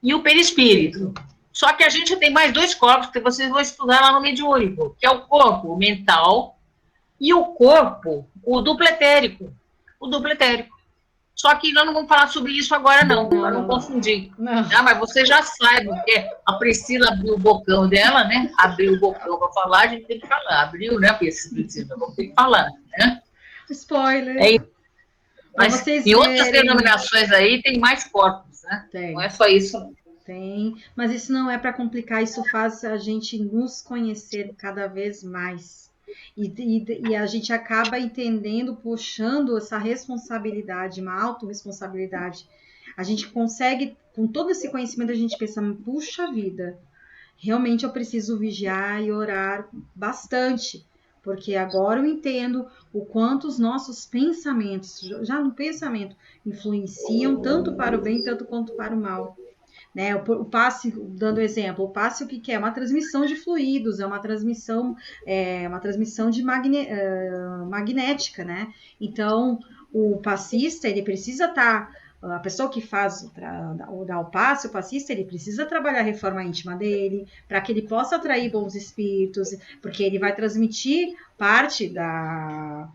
e o perispírito. Só que a gente tem mais 2 corpos que vocês vão estudar lá no mediúnico, que é o corpo mental e o corpo, o duplo etérico. O duplo etérico. Só que nós não vamos falar sobre isso agora, não, para não confundir. Não. Mas você já sabe, porque a Priscila abriu o bocão dela, né? Abriu o bocão para falar, a gente tem que falar. Abriu, né, Priscila? Vamos ter que falar, né? Spoiler. Mas em outras denominações aí tem mais corpos, né? Tem. Não é só isso, não. Tem, mas isso não é para complicar, isso faz a gente nos conhecer cada vez mais. E a gente acaba entendendo, puxando essa responsabilidade, uma autorresponsabilidade. A gente consegue, com todo esse conhecimento, a gente pensa, puxa vida, realmente eu preciso vigiar e orar bastante, porque agora eu entendo o quanto os nossos pensamentos, já no pensamento, influenciam tanto para o bem, tanto quanto para o mal. Né, o passe, dando exemplo, o passe o que é? Uma transmissão de fluidos, é uma transmissão de magnética, né? Então, o passista, ele precisa estar, a pessoa que faz o passe, o passista, ele precisa trabalhar a reforma íntima dele, para que ele possa atrair bons espíritos, porque ele vai transmitir parte da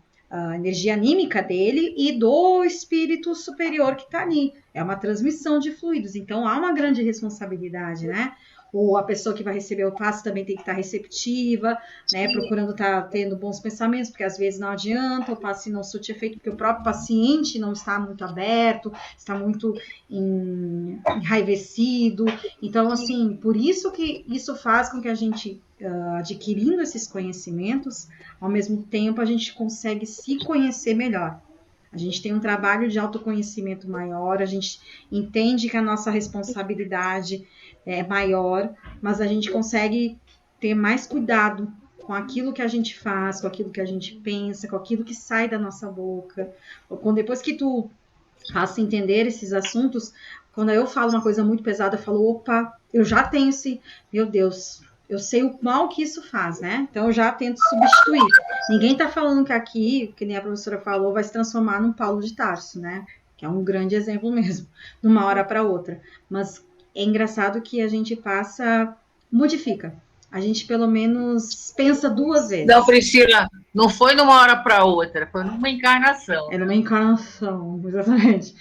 energia anímica dele e do espírito superior que está ali. É uma transmissão de fluidos, então há uma grande responsabilidade, né? Ou a pessoa que vai receber o passe também tem que estar receptiva, né? Procurando estar tendo bons pensamentos, porque às vezes não adianta, o passe não surte efeito, porque o próprio paciente não está muito aberto, está muito enraivecido. Então, assim, por isso que isso faz com que a gente, adquirindo esses conhecimentos, ao mesmo tempo a gente consegue se conhecer melhor. A gente tem um trabalho de autoconhecimento maior, a gente entende que a nossa responsabilidade é maior, mas a gente consegue ter mais cuidado com aquilo que a gente faz, com aquilo que a gente pensa, com aquilo que sai da nossa boca. Depois que tu faça entender esses assuntos, quando eu falo uma coisa muito pesada, eu falo, opa, eu já tenho esse, meu Deus, eu sei o mal que isso faz, né? Então eu já tento substituir. Ninguém tá falando que aqui, que nem a professora falou, vai se transformar num Paulo de Tarso, né? Que é um grande exemplo mesmo, de uma hora para outra. Mas é engraçado que a gente modifica. A gente pelo menos pensa 2 vezes. Não, Priscila, não foi numa hora para outra, foi numa encarnação. É numa encarnação, exatamente.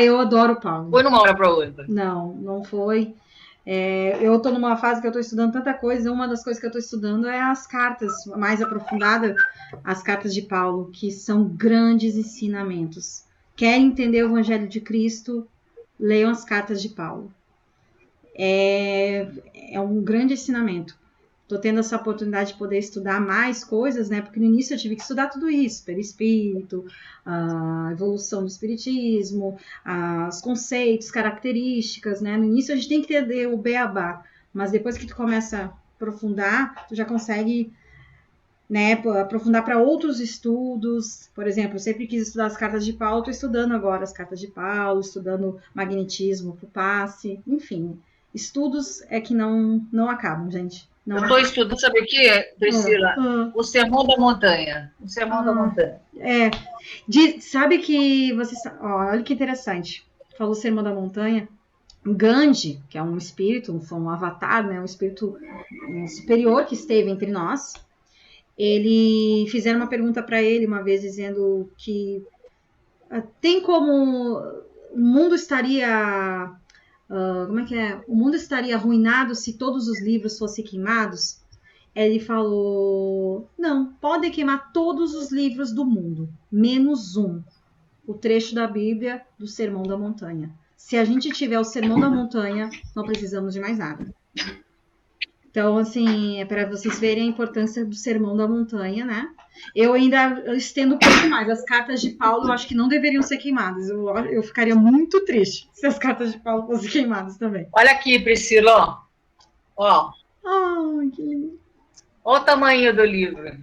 Eu adoro o Paulo. Foi numa hora para outra? Não foi. Eu estou numa fase que eu estou estudando tanta coisa, uma das coisas que eu estou estudando é as cartas, mais aprofundada, as cartas de Paulo, que são grandes ensinamentos. Querem entender o Evangelho de Cristo? Leiam as cartas de Paulo. É um grande ensinamento. Estou tendo essa oportunidade de poder estudar mais coisas, né? Porque no início eu tive que estudar tudo isso, perispírito, a evolução do espiritismo, os conceitos, características, né? No início a gente tem que entender o beabá, mas depois que tu começa a aprofundar, tu já consegue, né, aprofundar para outros estudos. Por exemplo, eu sempre quis estudar as cartas de Paulo, estou estudando agora as cartas de Paulo, estudando magnetismo para o passe, enfim. Estudos é que não acabam, gente. Não Eu estou estudando, sabe o que, Priscila? O Sermão da Montanha. O Sermão da Montanha. Sabe que você... olha que interessante. Falou Sermão da Montanha. Gandhi, que é um espírito, um avatar, né, um espírito superior que esteve entre nós, ele fizeram uma pergunta para ele uma vez dizendo que tem como o mundo estaria o mundo estaria arruinado se todos os livros fossem queimados? Ele falou, não, podem queimar todos os livros do mundo, menos um, o trecho da Bíblia do Sermão da Montanha. Se a gente tiver o Sermão da Montanha, não precisamos de mais nada. Então, assim, é para vocês verem a importância do Sermão da Montanha, né? Eu ainda estendo um pouco mais. As cartas de Paulo, eu acho que não deveriam ser queimadas. Eu ficaria muito triste se as cartas de Paulo fossem queimadas também. Olha aqui, Priscila, ó. Ai, que lindo. Olha o tamanho do livro.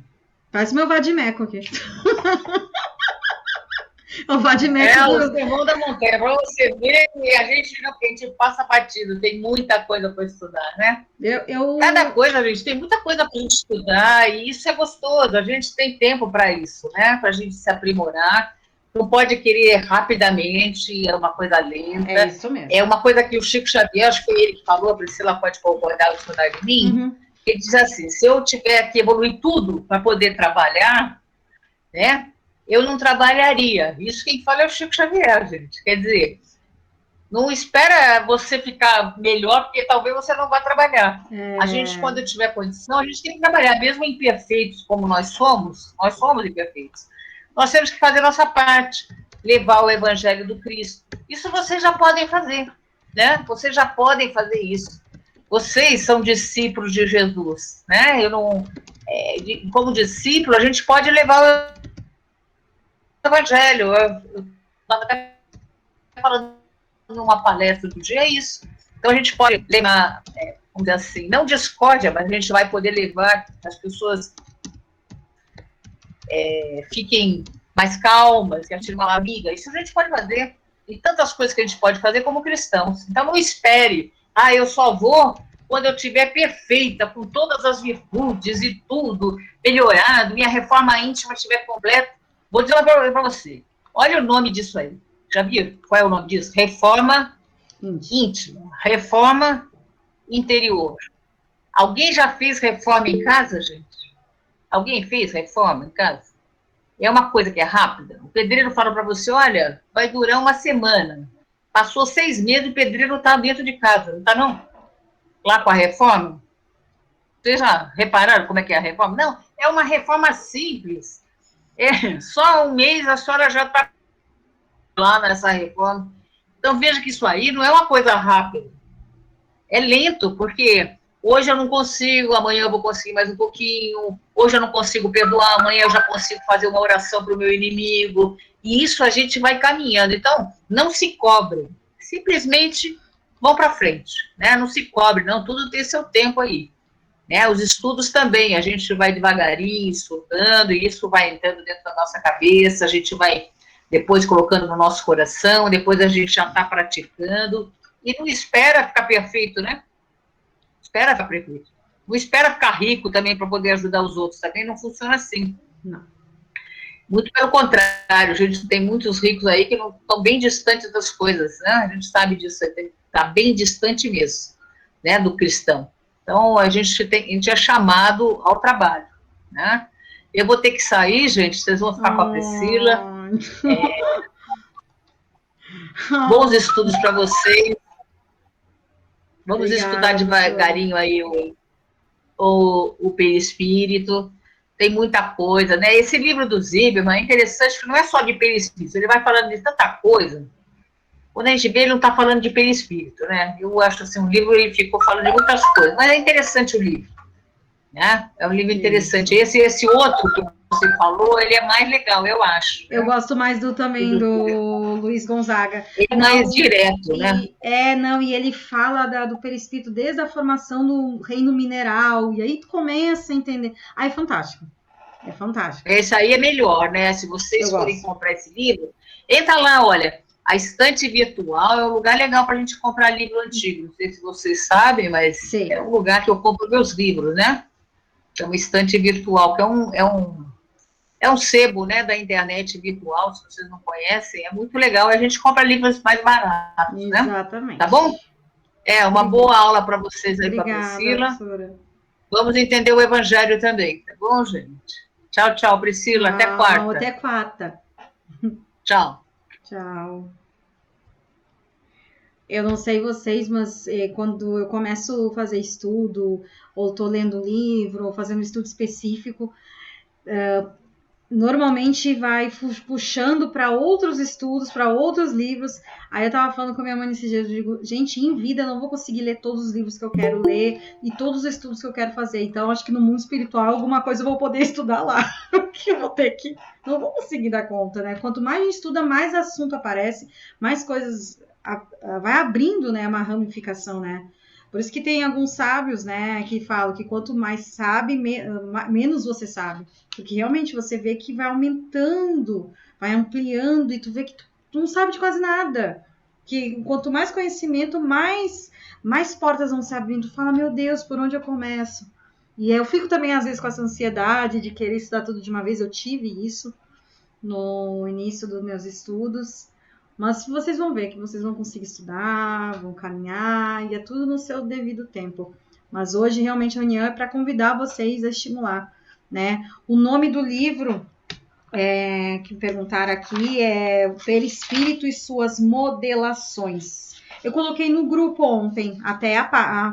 Parece meu vadimeco aqui. O vadimeco o Sermão da Montanha, para você ver que a gente passa batido, tem muita coisa para estudar, né? Cada coisa, gente, tem muita coisa para a gente estudar, e isso é gostoso, a gente tem tempo para isso, né? Para a gente se aprimorar, não pode querer rapidamente, é uma coisa lenta. É isso mesmo. É uma coisa que o Chico Xavier, acho que foi ele que falou, a Priscila pode concordar ou discordar de mim, ele diz assim, se eu tiver que evoluir tudo para poder trabalhar, né? Eu não trabalharia. Isso quem fala é o Chico Xavier, gente. Quer dizer, não espera você ficar melhor, porque talvez você não vá trabalhar. A gente, quando tiver condição, a gente tem que trabalhar, mesmo imperfeitos como nós somos imperfeitos. Nós temos que fazer nossa parte, levar o Evangelho do Cristo. Isso vocês já podem fazer, né? Vocês já podem fazer isso. Vocês são discípulos de Jesus, né? Como discípulo, a gente pode levar o Evangelho. Eu estava até falando numa palestra do dia, é isso. Então a gente pode levar, vamos dizer assim, não discórdia, mas a gente vai poder levar as pessoas fiquem mais calmas, que a gente uma amiga. Isso a gente pode fazer. E tantas coisas que a gente pode fazer como cristãos. Então não espere, eu só vou quando eu estiver perfeita, com todas as virtudes e tudo melhorado, minha reforma íntima estiver completa. Vou dizer uma coisa para você. Olha o nome disso aí. Já viu qual é o nome disso? Reforma íntima. Reforma interior. Alguém já fez reforma em casa, gente? Alguém fez reforma em casa? É uma coisa que é rápida. O pedreiro fala para você, olha, vai durar uma semana. Passou 6 meses e o pedreiro está dentro de casa. Não está, não? Lá com a reforma? Vocês já repararam como é que é a reforma? Não, é uma reforma simples. Só um mês a senhora já está lá nessa reforma. Então, veja que isso aí não é uma coisa rápida. É lento, porque hoje eu não consigo, amanhã eu vou conseguir mais um pouquinho, hoje eu não consigo perdoar, amanhã eu já consigo fazer uma oração para o meu inimigo, e isso a gente vai caminhando. Então, não se cobrem, simplesmente vão para frente, né? Não se cobre, não, tudo tem seu tempo aí. Né, os estudos também, a gente vai devagarinho estudando, e isso vai entrando dentro da nossa cabeça, a gente vai depois colocando no nosso coração, depois a gente já está praticando, e não espera ficar perfeito, né? Espera ficar perfeito. Não espera ficar rico também para poder ajudar os outros, também não funciona assim. Não. Muito pelo contrário, a gente tem muitos ricos aí que não estão bem distantes das coisas, né? A gente sabe disso, está bem distante mesmo, né, do cristão. Então, a gente é chamado ao trabalho, né? Eu vou ter que sair, gente, vocês vão ficar com a Priscila. Bons estudos para vocês. Vamos estudar devagarinho aí o perispírito. Tem muita coisa, né? Esse livro do Zimmermann é interessante, que não é só de perispírito, ele vai falando de tanta coisa. Quando a gente vê, ele não está falando de perispírito, né? Eu acho assim, um livro, ele ficou falando de muitas coisas, mas é interessante o livro, né? É um livro interessante. Esse outro que você falou, ele é mais legal, eu acho. Eu gosto mais do Luiz Gonzaga. Ele é mais direto, né? E ele fala do perispírito desde a formação do reino mineral, e aí tu começa a entender. É fantástico. É fantástico. Esse aí é melhor, né? Se vocês forem comprar esse livro, entra lá, olha. A estante virtual é um lugar legal para a gente comprar livro antigo. Não sei se vocês sabem, mas Sim. é um lugar que eu compro meus livros, né? É uma estante virtual, que é um sebo, né, da internet virtual, se vocês não conhecem, é muito legal. E a gente compra livros mais baratos, né? Exatamente. Tá bom? É uma boa aula para vocês aí, para a Obrigada, Priscila. professora. Vamos entender o Evangelho também, tá bom, gente? Tchau, tchau, Priscila. Até quarta. Até quarta. Tchau. Tchau. Eu não sei vocês, mas quando eu começo a fazer estudo, ou estou lendo um livro, ou fazendo um estudo específico, normalmente vai puxando para outros estudos, para outros livros. Aí eu tava falando com a minha mãe nesse dia, eu digo, gente, em vida eu não vou conseguir ler todos os livros que eu quero ler e todos os estudos que eu quero fazer. Então, acho que no mundo espiritual, alguma coisa eu vou poder estudar lá. Que eu vou ter que... Não vou conseguir dar conta, né? Quanto mais a gente estuda, mais assunto aparece, mais coisas... vai abrindo, né, uma ramificação, né? Por isso que tem alguns sábios, né, que falam que quanto mais sabe, menos você sabe. Porque realmente você vê que vai aumentando, vai ampliando, e tu vê que tu não sabe de quase nada. Que quanto mais conhecimento, mais portas vão se abrindo. Tu fala, meu Deus, por onde eu começo? E eu fico também, às vezes, com essa ansiedade de querer estudar tudo de uma vez. Eu tive isso no início dos meus estudos. Mas vocês vão ver que vocês vão conseguir estudar, vão caminhar, e é tudo no seu devido tempo. Mas hoje, realmente, a reunião é para convidar vocês a estimular, né? O nome do livro que perguntaram aqui é O Perispírito e Suas Modelações. Eu coloquei no grupo ontem, até a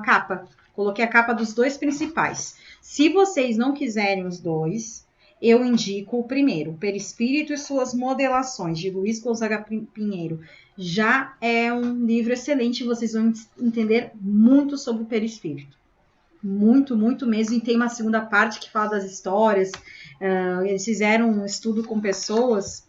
capa. Coloquei a capa dos dois principais. Se vocês não quiserem os dois, eu indico o primeiro, O Perispírito e Suas Modelações, de Luiz Gonzaga Pinheiro. Já é um livro excelente, vocês vão entender muito sobre o perispírito. Muito, muito mesmo. E tem uma segunda parte que fala das histórias. Eles fizeram um estudo com pessoas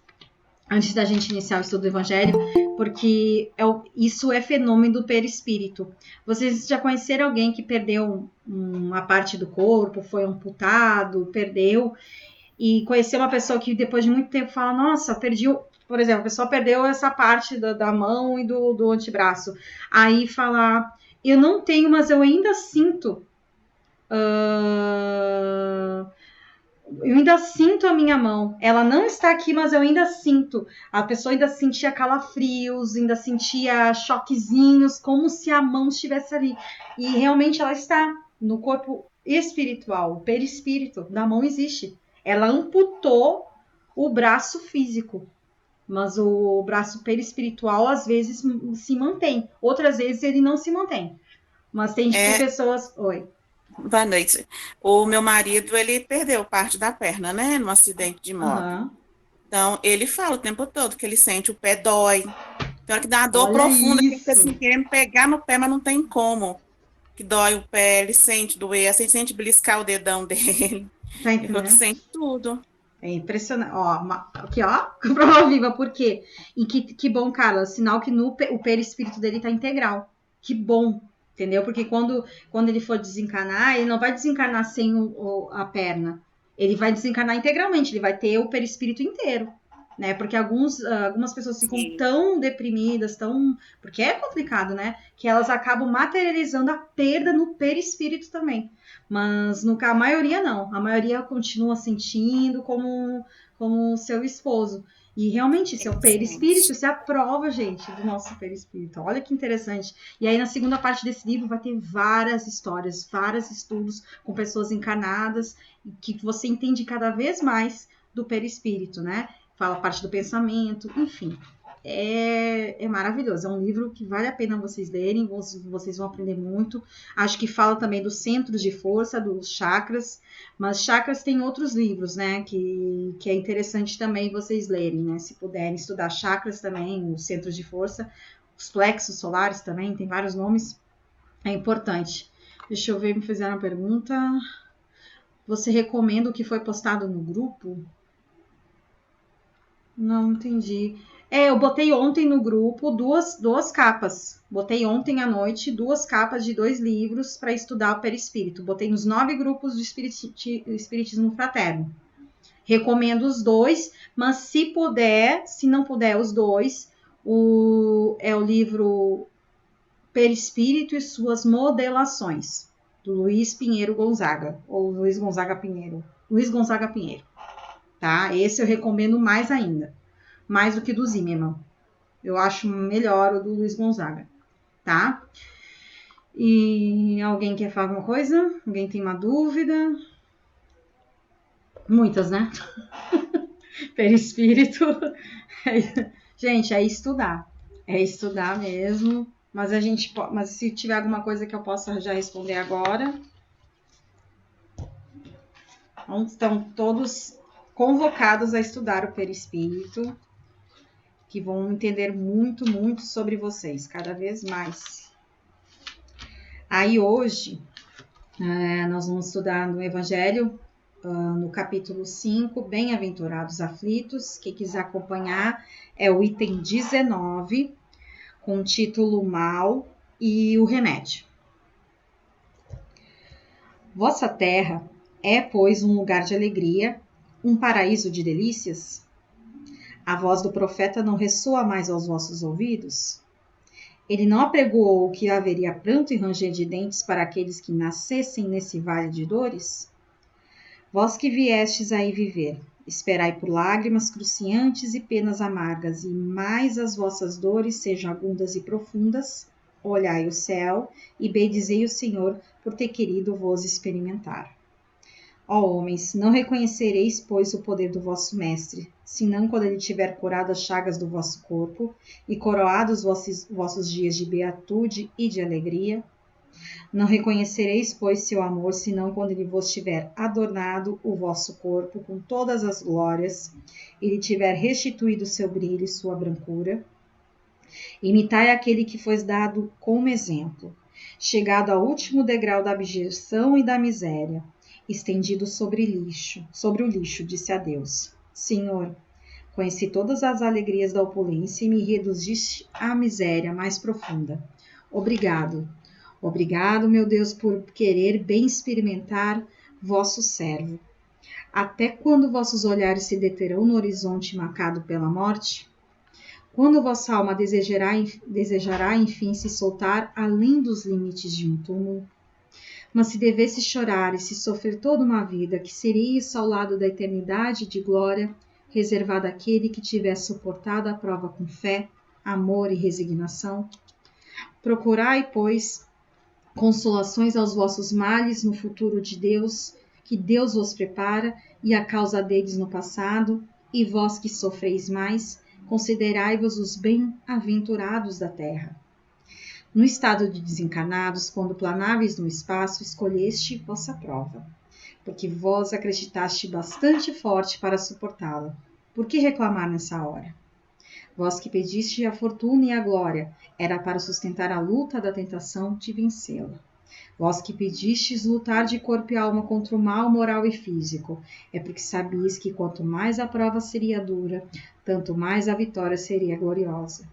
antes da gente iniciar o estudo do Evangelho, porque isso é fenômeno do perispírito. Vocês já conheceram alguém que perdeu uma parte do corpo, foi amputado, perdeu, e conhecer uma pessoa que depois de muito tempo fala, nossa, perdi, por exemplo, a pessoa perdeu essa parte da mão e do antebraço. Aí fala, eu não tenho, mas eu ainda sinto. Eu ainda sinto a minha mão. Ela não está aqui, mas eu ainda sinto. A pessoa ainda sentia calafrios, ainda sentia choquezinhos, como se a mão estivesse ali. E realmente ela está no corpo espiritual. O perispírito da mão existe. Ela amputou o braço físico, mas o braço perispiritual às vezes se mantém. Outras vezes ele não se mantém. Mas tem pessoas... Oi. Boa noite. O meu marido, ele perdeu parte da perna, né, num acidente de moto. Então, ele fala o tempo todo que ele sente o pé dói. Tem hora que dá uma dor profunda, que fica assim, querendo pegar no pé, mas não tem como. Que dói o pé, ele sente doer, assim, ele sente beliscar o dedão dele. Tá ele falou que sente tudo. É impressionante. Ó, aqui, ó, prova viva, por quê? E que bom, Carla, sinal que o perispírito dele tá integral. Que bom, entendeu? Porque quando ele for desencarnar, ele não vai desencarnar sem a perna. Ele vai desencarnar integralmente, ele vai ter o perispírito inteiro, né? Porque algumas pessoas ficam tão deprimidas, porque é complicado, né? Que elas acabam materializando a perda no perispírito também. Mas a maioria não. A maioria continua sentindo como seu esposo. E realmente, seu perispírito, isso é a prova, gente, do nosso perispírito. Olha que interessante. E aí, na segunda parte desse livro, vai ter várias histórias, vários estudos com pessoas encarnadas, que você entende cada vez mais do perispírito, né? Fala a parte do pensamento, enfim. É maravilhoso. É um livro que vale a pena vocês lerem, vocês vão aprender muito. Acho que fala também dos centros de força, dos chakras, mas chakras tem outros livros, né, que é interessante também vocês lerem, né, se puderem estudar chakras também, os centros de força, os plexos solares também, tem vários nomes, é importante. Deixa eu ver, me fizeram uma pergunta. Você recomenda o que foi postado no grupo? Não entendi. Eu botei ontem no grupo duas capas. Botei ontem à noite 2 capas de 2 livros para estudar o perispírito. Botei nos 9 grupos do Espiritismo Fraterno. Recomendo os 2, mas se não puder os 2, É o livro Perispírito e Suas Modelações, do Luiz Pinheiro Gonzaga, ou Luiz Gonzaga Pinheiro. Luiz Gonzaga Pinheiro, tá? Esse eu recomendo mais ainda, mais do que do Zimmermann. Eu acho melhor o do Luiz Gonzaga, tá? E alguém quer falar alguma coisa? Alguém tem uma dúvida? Muitas, né? Perispírito. Gente, é estudar. É estudar mesmo. Mas mas se tiver alguma coisa que eu possa já responder agora. Então, estão todos convocados a estudar o perispírito, que vão entender muito, muito sobre vocês, cada vez mais. Aí hoje, nós vamos estudar no Evangelho, no capítulo 5, Bem-aventurados aflitos. Quem quiser acompanhar, é o item 19, com o título Mal e o Remédio. Vossa terra é, pois, um lugar de alegria, um paraíso de delícias? A voz do profeta não ressoa mais aos vossos ouvidos? Ele não apregoou que haveria pranto e ranger de dentes para aqueles que nascessem nesse vale de dores? Vós que viestes aí viver, esperai por lágrimas cruciantes e penas amargas, e mais as vossas dores sejam agudas e profundas, olhai o céu e bendizei o Senhor por ter querido vos experimentar. Ó homens, não reconhecereis, pois, o poder do vosso mestre, senão quando ele tiver curado as chagas do vosso corpo e coroado os vossos dias de beatude e de alegria? Não reconhecereis, pois, seu amor, senão quando ele vos tiver adornado o vosso corpo com todas as glórias, e lhe tiver restituído seu brilho e sua brancura? Imitai aquele que foi dado como exemplo, chegado ao último degrau da abjeção e da miséria, estendido sobre o lixo, disse a Deus: Senhor, conheci todas as alegrias da opulência e me reduziste à miséria mais profunda. Obrigado. Obrigado, meu Deus, por querer bem experimentar vosso servo. Até quando vossos olhares se deterão no horizonte marcado pela morte? Quando vossa alma desejará, enfim, se soltar além dos limites de um túmulo? Mas se devesse chorar e se sofrer toda uma vida, que seria isso ao lado da eternidade de glória, reservada àquele que tiver suportado a prova com fé, amor e resignação? Procurai, pois, consolações aos vossos males no futuro de Deus, que Deus vos prepara, e a causa deles no passado, e vós que sofreis mais, considerai-vos os bem-aventurados da terra. No estado de desencarnados, quando planáveis no espaço, escolheste vossa prova, porque vós acreditaste bastante forte para suportá-la. Por que reclamar nessa hora? Vós que pediste a fortuna e a glória, era para sustentar a luta da tentação de vencê-la. Vós que pedistes lutar de corpo e alma contra o mal moral e físico, é porque sabias que quanto mais a prova seria dura, tanto mais a vitória seria gloriosa.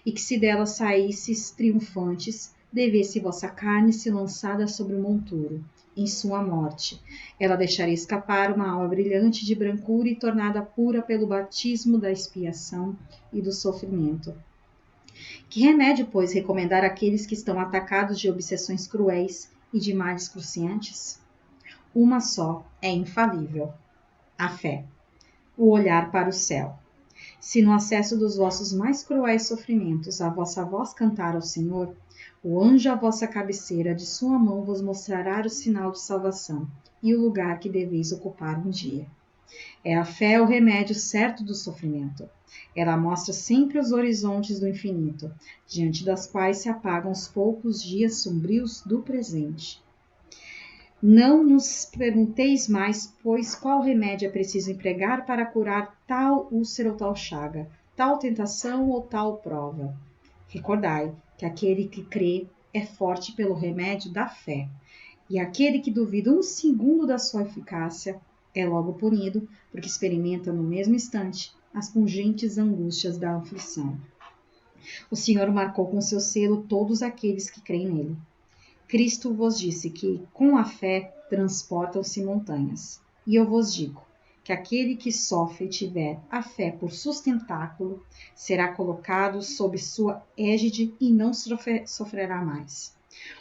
E que se dela saísseis triunfantes, devesse vossa carne ser lançada sobre o monturo, em sua morte. Ela deixaria escapar uma alma brilhante de brancura e tornada pura pelo batismo da expiação e do sofrimento. Que remédio, pois, recomendar àqueles que estão atacados de obsessões cruéis e de males cruciantes? Uma só é infalível: a fé, o olhar para o céu. Se no acesso dos vossos mais cruéis sofrimentos a vossa voz cantar ao Senhor, o anjo à vossa cabeceira de sua mão vos mostrará o sinal de salvação e o lugar que deveis ocupar um dia. É a fé o remédio certo do sofrimento. Ela mostra sempre os horizontes do infinito, diante das quais se apagam os poucos dias sombrios do presente. Não nos pergunteis mais, pois, qual remédio é preciso empregar para curar tal úlcera ou tal chaga, tal tentação ou tal prova. Recordai que aquele que crê é forte pelo remédio da fé, e aquele que duvida um segundo da sua eficácia é logo punido, porque experimenta no mesmo instante as pungentes angústias da aflição. O Senhor marcou com seu selo todos aqueles que creem nele. Cristo vos disse que, com a fé, transportam-se montanhas. E eu vos digo que que aquele que sofre e tiver a fé por sustentáculo será colocado sob sua égide e não sofrerá mais.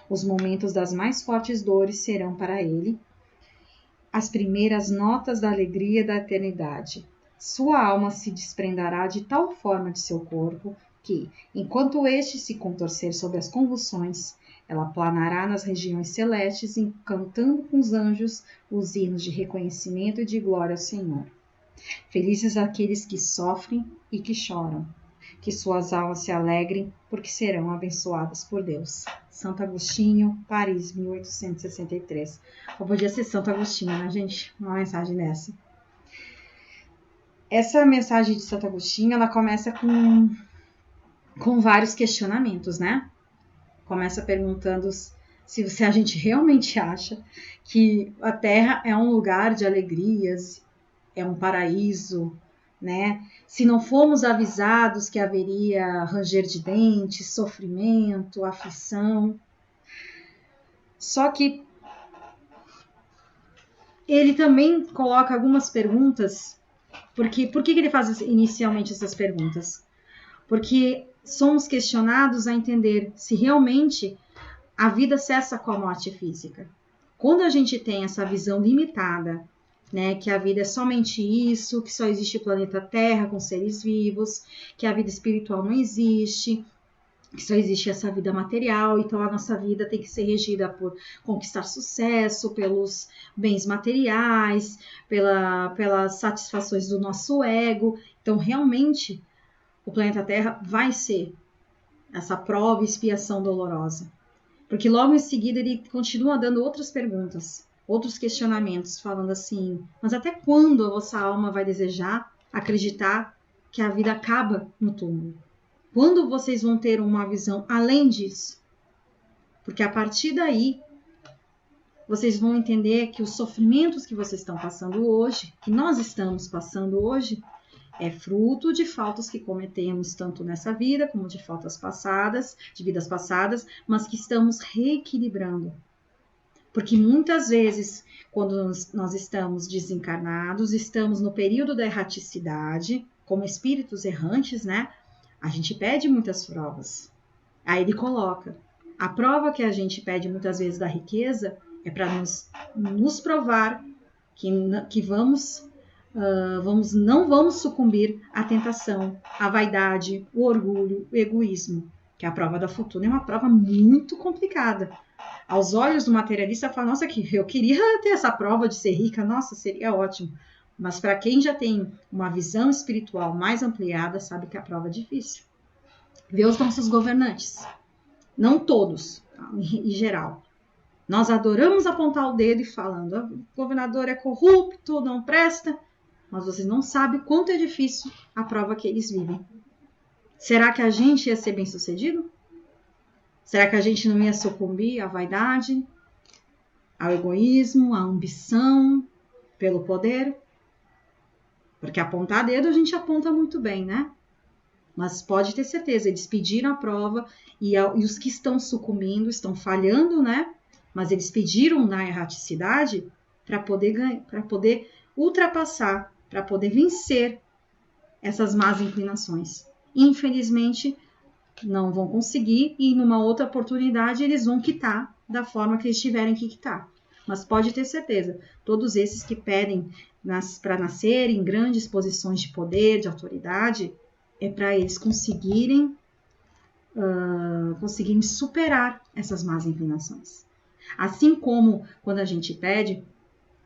Os momentos das mais fortes dores serão para ele as primeiras notas da alegria da eternidade. Sua alma se desprenderá de tal forma de seu corpo que, enquanto este se contorcer sob as convulsões, ela planará nas regiões celestes, cantando com os anjos os hinos de reconhecimento e de glória ao Senhor. Felizes aqueles que sofrem e que choram, que suas almas se alegrem, porque serão abençoadas por Deus. Santo Agostinho, Paris, 1863. Ou podia ser Santo Agostinho, né, gente? Uma mensagem dessa. Essa mensagem de Santo Agostinho, ela começa com vários questionamentos, né? Começa perguntando se a gente realmente acha que a Terra é um lugar de alegrias, é um paraíso, né? Se não fomos avisados que haveria ranger de dentes, sofrimento, aflição. Só que ele também coloca algumas perguntas. Por que ele faz inicialmente essas perguntas? Porque somos questionados a entender se realmente a vida cessa com a morte física. Quando a gente tem essa visão limitada, né, que a vida é somente isso, que só existe o planeta Terra com seres vivos, que a vida espiritual não existe, que só existe essa vida material, então a nossa vida tem que ser regida por conquistar sucesso, pelos bens materiais, pelas satisfações do nosso ego. Então, realmente, o planeta Terra vai ser essa prova e expiação dolorosa. Porque logo em seguida ele continua dando outras perguntas, outros questionamentos, falando assim, mas até quando a vossa alma vai desejar acreditar que a vida acaba no túmulo? Quando vocês vão ter uma visão além disso? Porque a partir daí, vocês vão entender que os sofrimentos que vocês estão passando hoje, que nós estamos passando hoje, é fruto de faltas que cometemos tanto nessa vida como de faltas passadas, de vidas passadas, mas que estamos reequilibrando. Porque muitas vezes, quando nós estamos desencarnados, estamos no período da erraticidade, como espíritos errantes, né? A gente pede muitas provas. Aí ele coloca, a prova que a gente pede muitas vezes da riqueza é para nos provar que não vamos sucumbir à tentação, à vaidade, o orgulho, o egoísmo, que a prova da fortuna é uma prova muito complicada. Aos olhos do materialista, fala, nossa, eu queria ter essa prova de ser rica, nossa, seria ótimo. Mas para quem já tem uma visão espiritual mais ampliada, sabe que a prova é difícil. Vê os nossos governantes. Não todos, em geral. Nós adoramos apontar o dedo e falando, o governador é corrupto, não presta. Mas vocês não sabem o quanto é difícil a prova que eles vivem. Será que a gente ia ser bem-sucedido? Será que a gente não ia sucumbir à vaidade, ao egoísmo, à ambição, pelo poder? Porque apontar dedo a gente aponta muito bem, né? Mas pode ter certeza, eles pediram a prova e os que estão sucumbindo, estão falhando, né? Mas eles pediram na erraticidade para poder ultrapassar, para poder vencer essas más inclinações. Infelizmente, não vão conseguir e numa outra oportunidade eles vão quitar da forma que eles tiverem que quitar. Mas pode ter certeza, todos esses que pedem para nascer em grandes posições de poder, de autoridade, é para eles conseguirem superar essas más inclinações. Assim como quando a gente pede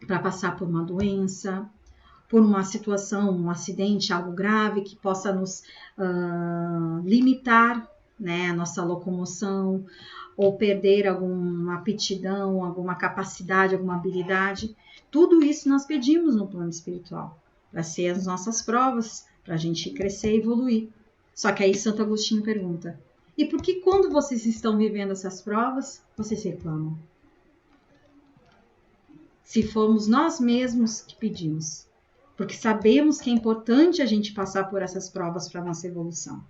para passar por uma doença, por uma situação, um acidente, algo grave que possa nos limitar, né, a nossa locomoção, ou perder alguma aptidão, alguma capacidade, alguma habilidade. Tudo isso nós pedimos no plano espiritual, para ser as nossas provas, para a gente crescer e evoluir. Só que aí Santo Agostinho pergunta, e por que quando vocês estão vivendo essas provas, vocês reclamam? Se formos nós mesmos que pedimos. Porque sabemos que é importante a gente passar por essas provas para a nossa evolução.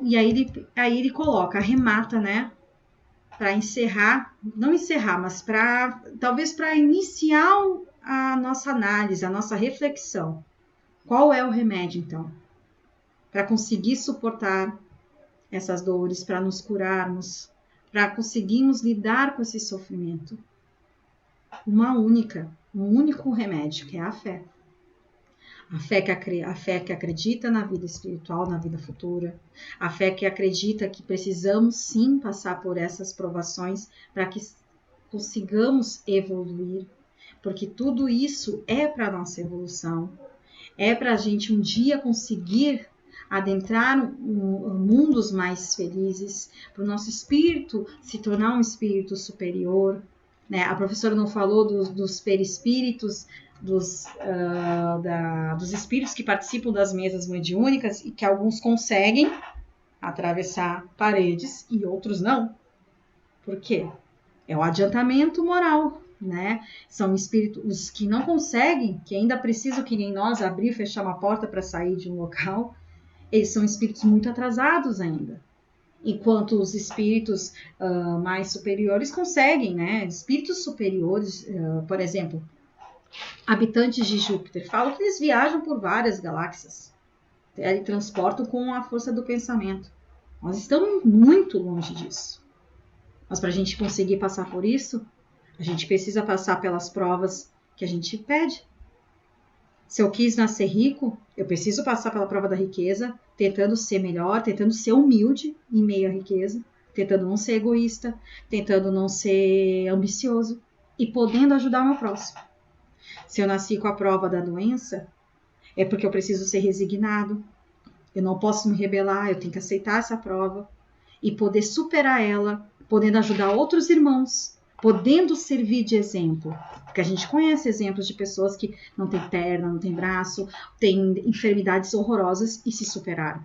E aí ele coloca, arremata, né? encerrar, não encerrar, mas talvez para iniciar a nossa análise, a nossa reflexão. Qual é o remédio, então? Para conseguir suportar essas dores, para nos curarmos, para conseguirmos lidar com esse sofrimento. Um único remédio, que é a fé. A fé que acredita na vida espiritual, na vida futura. A fé que acredita que precisamos sim passar por essas provações para que consigamos evoluir. Porque tudo isso é para a nossa evolução. É para a gente um dia conseguir adentrar mundos mais felizes, para o nosso espírito se tornar um espírito superior. Né? A professora não falou dos perispíritos, dos espíritos que participam das mesas mediúnicas e que alguns conseguem atravessar paredes e outros não. Por quê? É o adiantamento moral, né? São espíritos que não conseguem, que ainda precisam, que nem nós, abrir e fechar uma porta para sair de um local. Eles são espíritos muito atrasados ainda. Enquanto os espíritos mais superiores conseguem, né? Espíritos superiores, por exemplo, habitantes de Júpiter, falam que eles viajam por várias galáxias. E transportam com a força do pensamento. Nós estamos muito longe disso. Mas para a gente conseguir passar por isso, a gente precisa passar pelas provas que a gente pede. Se eu quis nascer rico, eu preciso passar pela prova da riqueza, tentando ser melhor, tentando ser humilde em meio à riqueza, tentando não ser egoísta, tentando não ser ambicioso e podendo ajudar o meu próximo. Se eu nasci com a prova da doença, é porque eu preciso ser resignado, eu não posso me rebelar, eu tenho que aceitar essa prova e poder superar ela, podendo ajudar outros irmãos, podendo servir de exemplo. Porque a gente conhece exemplos de pessoas que não têm perna, não têm braço, têm enfermidades horrorosas e se superaram.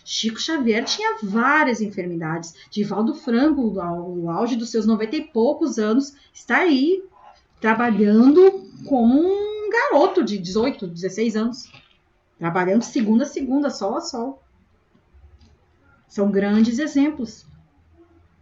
Chico Xavier tinha várias enfermidades. Divaldo Franco, no auge dos seus 90 e poucos anos, está aí trabalhando como um garoto de 18, 16 anos. Trabalhando segunda a segunda, sol a sol. São grandes exemplos.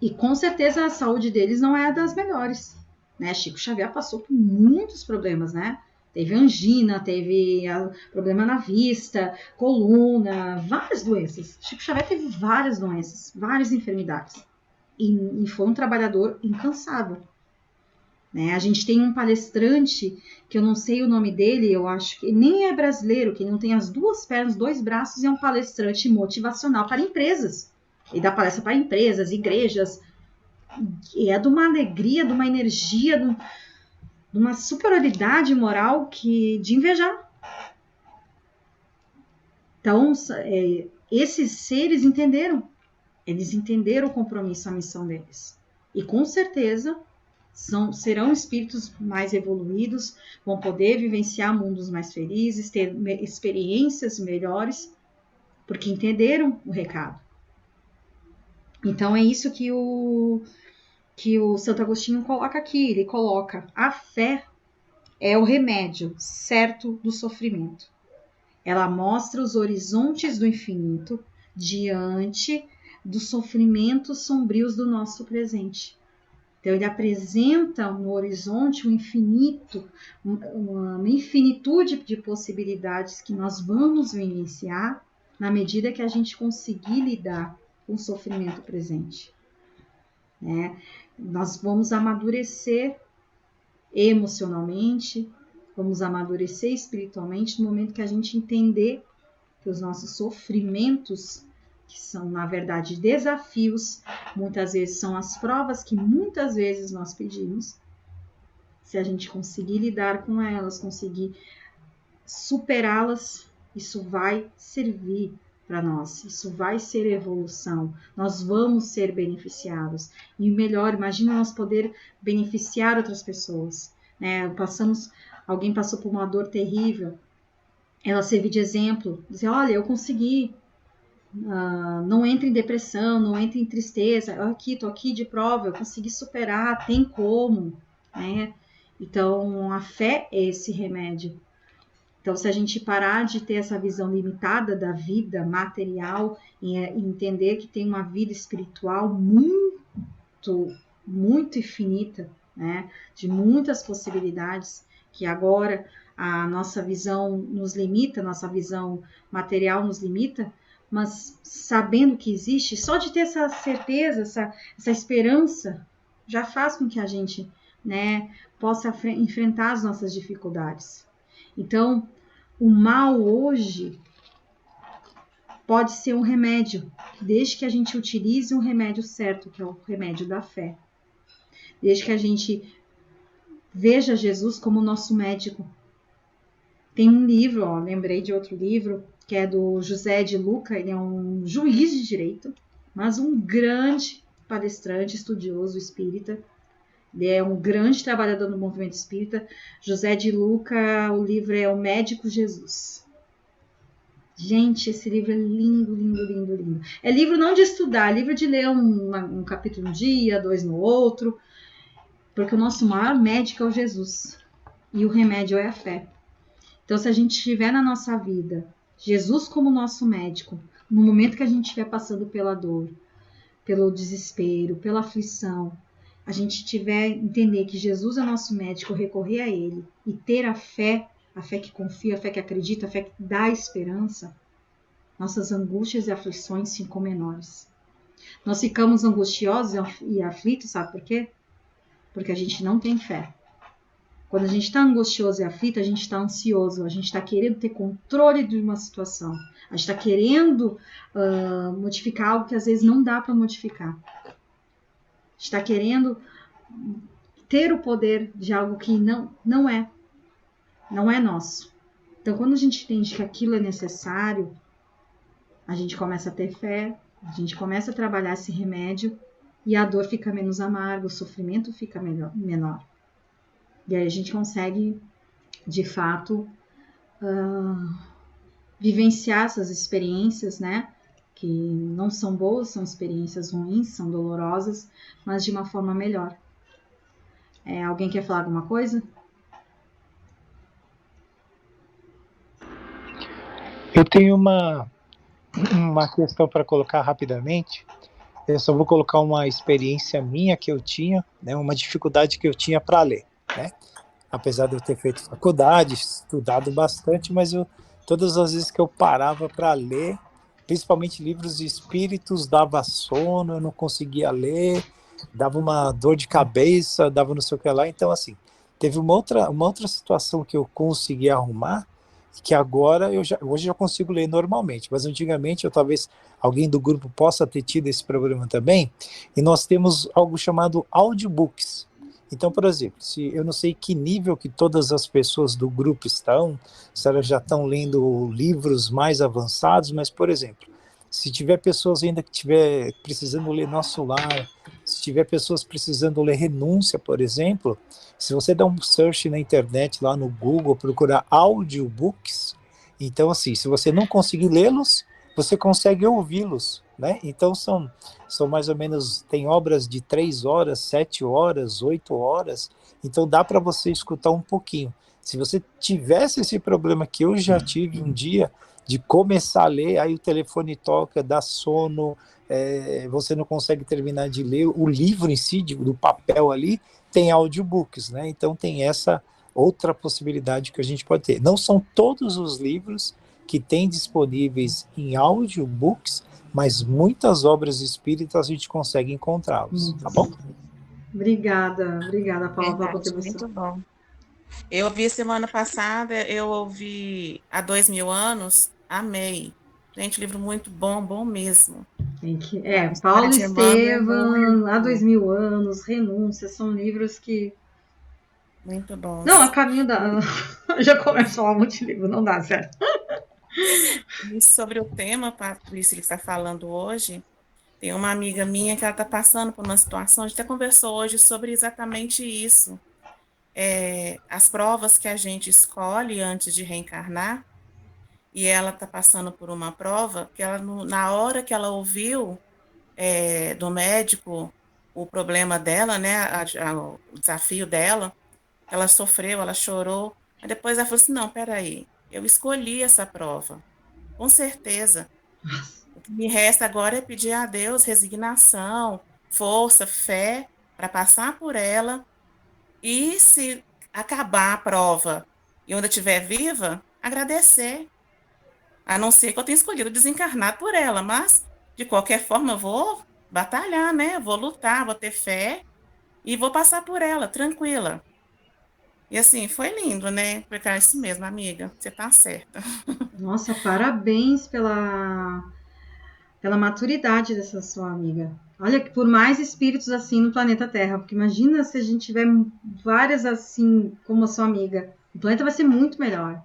E com certeza a saúde deles não é a das melhores. Né? Chico Xavier passou por muitos problemas, né? Teve angina, teve problema na vista, coluna, várias doenças. Chico Xavier teve várias doenças, várias enfermidades. E foi um trabalhador incansável. Né? A gente tem um palestrante, que eu não sei o nome dele, eu acho que nem é brasileiro, que não tem as duas pernas, 2 braços, e é um palestrante motivacional para empresas. Ele dá palestra para empresas, igrejas, e é de uma alegria, de uma energia, de uma superioridade moral de invejar. Então, esses seres entenderam. Eles entenderam o compromisso, a missão deles. E com certeza serão espíritos mais evoluídos, vão poder vivenciar mundos mais felizes, ter experiências melhores, porque entenderam o recado. Então é isso que o Santo Agostinho coloca aqui. Ele coloca: a fé é o remédio certo do sofrimento. Ela mostra os horizontes do infinito diante dos sofrimentos sombrios do nosso presente. Então ele apresenta no horizonte um infinito, uma infinitude de possibilidades que nós vamos vivenciar na medida que a gente conseguir lidar com o sofrimento presente. Né? Nós vamos amadurecer emocionalmente, vamos amadurecer espiritualmente no momento que a gente entender que os nossos sofrimentos, que são, na verdade, desafios, muitas vezes são as provas que muitas vezes nós pedimos. Se a gente conseguir lidar com elas, conseguir superá-las, isso vai servir para nós, isso vai ser evolução, nós vamos ser beneficiados. E melhor, imagina nós poder beneficiar outras pessoas. Né? Alguém passou por uma dor terrível, ela servir de exemplo, dizer: olha, eu consegui. Não entre em depressão, não entre em tristeza, tô aqui de prova, eu consegui superar, tem como, né? Então, a fé é esse remédio. Então, se a gente parar de ter essa visão limitada da vida material e entender que tem uma vida espiritual muito infinita, né? De muitas possibilidades, que agora a nossa visão nos limita, nossa visão material nos limita, mas sabendo que existe, só de ter essa certeza, essa esperança, já faz com que a gente, né, possa enfrentar as nossas dificuldades. Então, o mal hoje pode ser um remédio, desde que a gente utilize um remédio certo, que é o remédio da fé. Desde que a gente veja Jesus como nosso médico. Tem um livro, lembrei de outro livro, que é do José de Luca, ele é um juiz de direito, mas um grande palestrante, estudioso espírita. Ele é um grande trabalhador no movimento espírita. José de Luca, o livro é O Médico Jesus. Gente, esse livro é lindo, lindo, lindo, lindo. É livro não de estudar, é livro de ler um capítulo um dia, 2 no outro, porque o nosso maior médico é o Jesus. E o remédio é a fé. Então, se a gente tiver na nossa vida Jesus como nosso médico, no momento que a gente estiver passando pela dor, pelo desespero, pela aflição, a gente entender que Jesus é nosso médico, recorrer a Ele e ter a fé que confia, a fé que acredita, a fé que dá esperança, nossas angústias e aflições ficam menores. Nós ficamos angustiosos e aflitos, sabe por quê? Porque a gente não tem fé. Quando a gente está angustioso e aflito, a gente está ansioso, a gente está querendo ter controle de uma situação, a gente está querendo modificar algo que às vezes não dá para modificar. A gente está querendo ter o poder de algo que não é nosso. Então, quando a gente entende que aquilo é necessário, a gente começa a ter fé, a gente começa a trabalhar esse remédio e a dor fica menos amarga, o sofrimento fica menor. E aí a gente consegue, de fato, vivenciar essas experiências, né? Que não são boas, são experiências ruins, são dolorosas, mas de uma forma melhor. Alguém quer falar alguma coisa? Eu tenho uma questão para colocar rapidamente. Eu só vou colocar uma experiência minha que eu tinha, né, uma dificuldade que eu tinha para ler, né? Apesar de eu ter feito faculdade, estudado bastante, mas todas as vezes que eu parava para ler, principalmente livros de espíritos, dava sono, eu não conseguia ler, dava uma dor de cabeça, dava não sei o que lá. Então, assim, teve uma outra situação que eu consegui arrumar, que agora hoje eu já consigo ler normalmente, mas antigamente talvez alguém do grupo possa ter tido esse problema também, e nós temos algo chamado audiobooks. Então, por exemplo, se eu não sei que nível que todas as pessoas do grupo estão, se elas já estão lendo livros mais avançados, mas, por exemplo, se tiver pessoas ainda que estiver precisando ler Nosso Lar, se tiver pessoas precisando ler Renúncia, por exemplo, se você dá um search na internet, lá no Google, procurar audiobooks, então, assim, se você não conseguir lê-los, você consegue ouvi-los, né? Então, são mais ou menos, tem obras de 3 horas, 7 horas, 8 horas, então dá para você escutar um pouquinho. Se você tivesse esse problema que eu já tive um dia, de começar a ler, aí o telefone toca, dá sono, você não consegue terminar de ler, o livro em si, do papel ali, tem audiobooks, né? Então tem essa outra possibilidade que a gente pode ter. Não são todos os livros que tem disponíveis em audiobooks, mas muitas obras espíritas a gente consegue encontrá-los, tá bom? Obrigada, Paula, pela contribuição. Muito bom. Eu ouvi semana passada, eu ouvi Há 2000 anos, amei. Gente, livro muito bom, bom mesmo. Paulo Estevam, Há 2000 anos, Renúncia, são livros que... Muito bons. Não, a caminho da... Já começou a muito livro, não dá, certo? E sobre o tema, Patrícia, que está falando hoje, tem uma amiga minha que ela está passando por uma situação, a gente até conversou hoje sobre exatamente isso. As provas que a gente escolhe antes de reencarnar, e ela está passando por uma prova que ela, na hora que ela ouviu do médico o problema dela, né, o desafio dela, ela sofreu, ela chorou, mas depois ela falou assim, não, peraí, eu escolhi essa prova, com certeza. O que me resta agora é pedir a Deus resignação, força, fé para passar por ela e se acabar a prova e eu ainda estiver viva, agradecer. A não ser que eu tenha escolhido desencarnar por ela, mas de qualquer forma eu vou batalhar, né? Vou lutar, vou ter fé e vou passar por ela, tranquila. E assim, foi lindo, né? Porque é isso mesmo, amiga, você tá certa. Nossa, parabéns pela maturidade dessa sua amiga. Olha, que por mais espíritos assim no planeta Terra, porque imagina se a gente tiver várias assim como a sua amiga. O planeta vai ser muito melhor.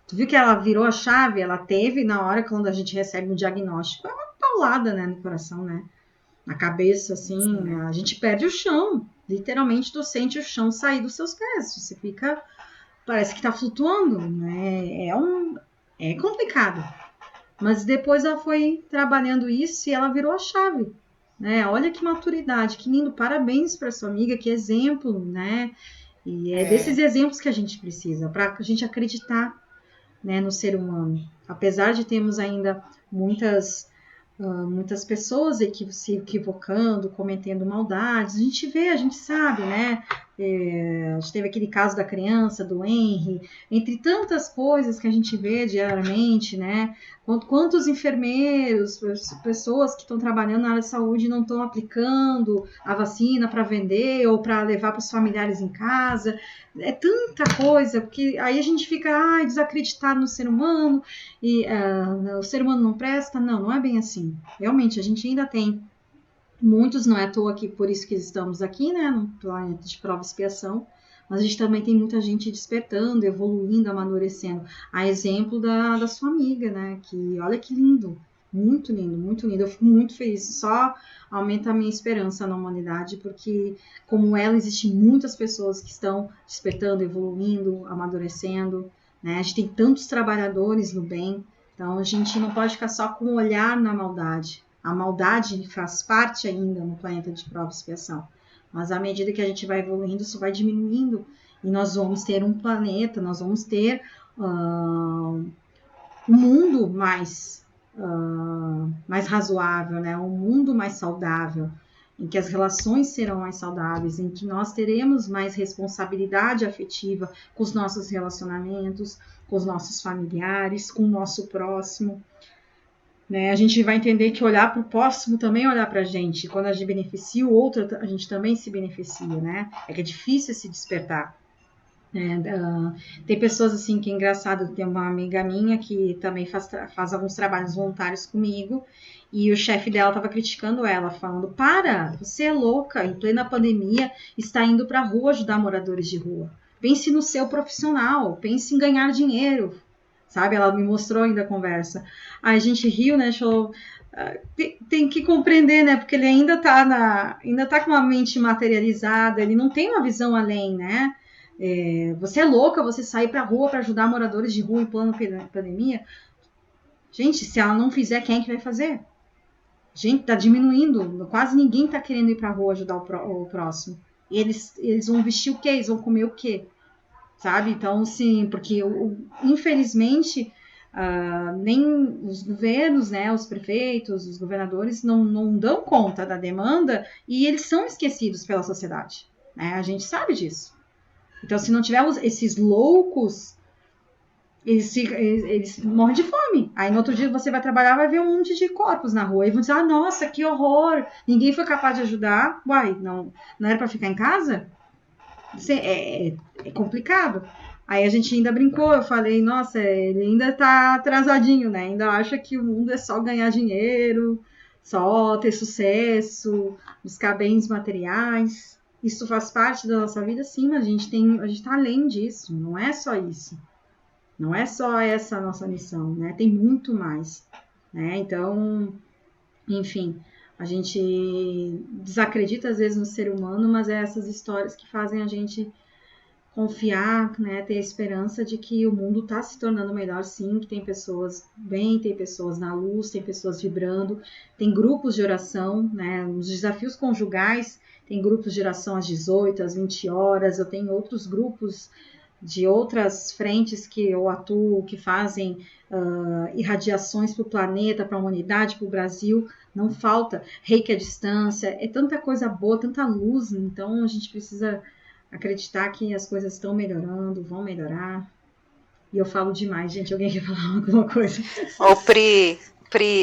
Tu viu que ela virou a chave? Ela teve, na hora quando a gente recebe um diagnóstico, é uma paulada, né, no coração, né? Na cabeça, assim, Sim. a gente perde o chão. Literalmente, tu sente o chão sair dos seus pés. Você fica, parece que tá flutuando, né? É complicado. Mas depois ela foi trabalhando isso e ela virou a chave, né? Olha que maturidade, que lindo. Parabéns para sua amiga, que exemplo, né? E é desses É, exemplos que a gente precisa, para a gente acreditar, né, no ser humano. Apesar de termos ainda muitas pessoas se equivocando, cometendo maldades, a gente vê, a gente sabe, né? A gente teve aquele caso da criança, do Henry, entre tantas coisas que a gente vê diariamente, né? Quantos enfermeiros, pessoas que estão trabalhando na área de saúde não estão aplicando a vacina para vender ou para levar para os familiares em casa. É tanta coisa, porque aí a gente fica desacreditado no ser humano e o ser humano não presta. Não, não é bem assim. Realmente, a gente ainda tem muitos, não é à toa que por isso que estamos aqui, né, no planeta de prova e expiação, mas a gente também tem muita gente despertando, evoluindo, amadurecendo. A exemplo da sua amiga, né, que olha que lindo, muito lindo, muito lindo. Eu fico muito feliz, só aumenta a minha esperança na humanidade, porque como ela, existem muitas pessoas que estão despertando, evoluindo, amadurecendo, né, a gente tem tantos trabalhadores no bem, então a gente não pode ficar só com o olhar na maldade. A maldade faz parte ainda no planeta de prova e expiação. Mas à medida que a gente vai evoluindo, isso vai diminuindo. E nós vamos ter um planeta, nós vamos ter um mundo mais razoável, né? Um mundo mais saudável, em que as relações serão mais saudáveis, em que nós teremos mais responsabilidade afetiva com os nossos relacionamentos, com os nossos familiares, com o nosso próximo. Né? A gente vai entender que olhar para o próximo também é olhar para a gente. Quando a gente beneficia o outro, a gente também se beneficia, né? É que é difícil se despertar. Tem pessoas assim que é engraçado. Tem uma amiga minha que também faz alguns trabalhos voluntários comigo e o chefe dela estava criticando ela, falando: para, você é louca, em plena pandemia está indo para a rua ajudar moradores de rua. Pense no seu profissional, pense em ganhar dinheiro, sabe? Ela me mostrou ainda a conversa. Aí a gente riu, né? Achou, tem que compreender, né? Porque ele ainda tá com uma mente materializada, ele não tem uma visão além, né? Você é louca, você sair pra rua para ajudar moradores de rua em plano pandemia? Gente, se ela não fizer, quem é que vai fazer? Gente, tá diminuindo, quase ninguém tá querendo ir pra rua ajudar o próximo. E eles vão vestir o quê? Eles vão comer o quê? Sabe? Então, sim, porque infelizmente nem os governos, né, os prefeitos, os governadores não dão conta da demanda e eles são esquecidos pela sociedade, né? A gente sabe disso. Então, se não tivermos esses loucos, eles morrem de fome. Aí no outro dia você vai trabalhar, vai ver um monte de corpos na rua e vão dizer: nossa, que horror, ninguém foi capaz de ajudar. Uai, não era para ficar em casa? É complicado. Aí a gente ainda brincou, eu falei: nossa, ele ainda tá atrasadinho, né? Ainda acha que o mundo é só ganhar dinheiro, só ter sucesso, buscar bens materiais. Isso faz parte da nossa vida, sim, mas a gente tá além disso, não é só isso. Não é só essa a nossa missão, né? Tem muito mais, né? Então, enfim, a gente desacredita às vezes no ser humano, mas é essas histórias que fazem a gente confiar, né, ter a esperança de que o mundo está se tornando melhor, sim, que tem pessoas bem, tem pessoas na luz, tem pessoas vibrando, tem grupos de oração, né, os desafios conjugais, tem grupos de oração às 18, às 20 horas, eu tenho outros grupos de outras frentes que eu atuo, que fazem irradiações para o planeta, para a humanidade, para o Brasil, não falta. Reiki à distância, é tanta coisa boa, tanta luz, então a gente precisa acreditar que as coisas estão melhorando, vão melhorar. E eu falo demais, gente, alguém quer falar alguma coisa? Ô, Pri,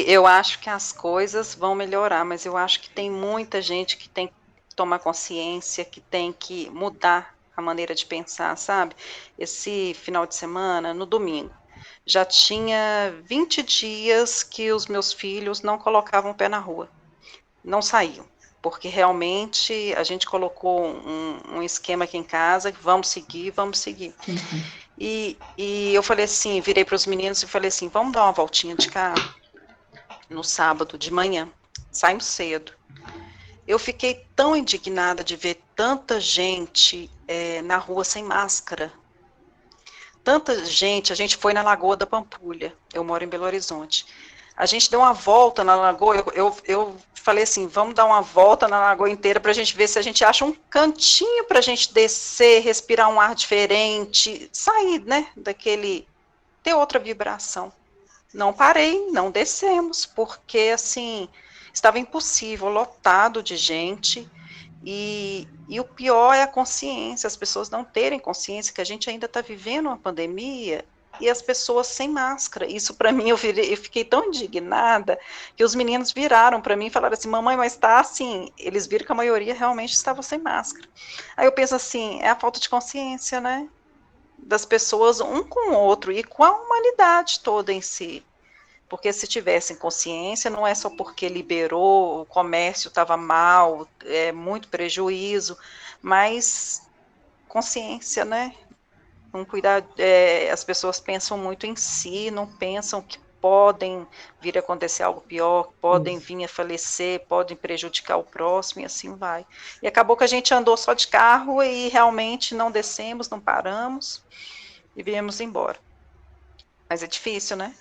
eu acho que as coisas vão melhorar, mas eu acho que tem muita gente que tem que tomar consciência, que tem que mudar a maneira de pensar, sabe? Esse final de semana, no domingo, já tinha 20 dias que os meus filhos não colocavam o pé na rua, não saíam, porque realmente a gente colocou um esquema aqui em casa, vamos seguir. E eu falei assim, virei para os meninos e falei assim, vamos dar uma voltinha de carro no sábado de manhã, saímos cedo. Eu fiquei tão indignada de ver tanta gente na rua sem máscara. Tanta gente, a gente foi na Lagoa da Pampulha, eu moro em Belo Horizonte. A gente deu uma volta na lagoa, eu falei assim, vamos dar uma volta na lagoa inteira para a gente ver se a gente acha um cantinho para a gente descer, respirar um ar diferente, sair, né, ter outra vibração. Não parei, não descemos, porque, assim, estava impossível, lotado de gente, e o pior é a consciência, as pessoas não terem consciência que a gente ainda está vivendo uma pandemia, e as pessoas sem máscara. Isso, para mim, eu fiquei tão indignada, que os meninos viraram para mim e falaram assim, mamãe, mas está assim, eles viram que a maioria realmente estava sem máscara. Aí eu penso assim, é a falta de consciência, né, das pessoas um com o outro, e com a humanidade toda em si. Porque se tivessem consciência, não é só porque liberou, o comércio estava mal, muito prejuízo, mas consciência, né? Não cuidar, as pessoas pensam muito em si, não pensam que podem vir a acontecer algo pior, podem vir a falecer, podem prejudicar o próximo, e assim vai. E acabou que a gente andou só de carro e realmente não descemos, não paramos e viemos embora. Mas é difícil, né?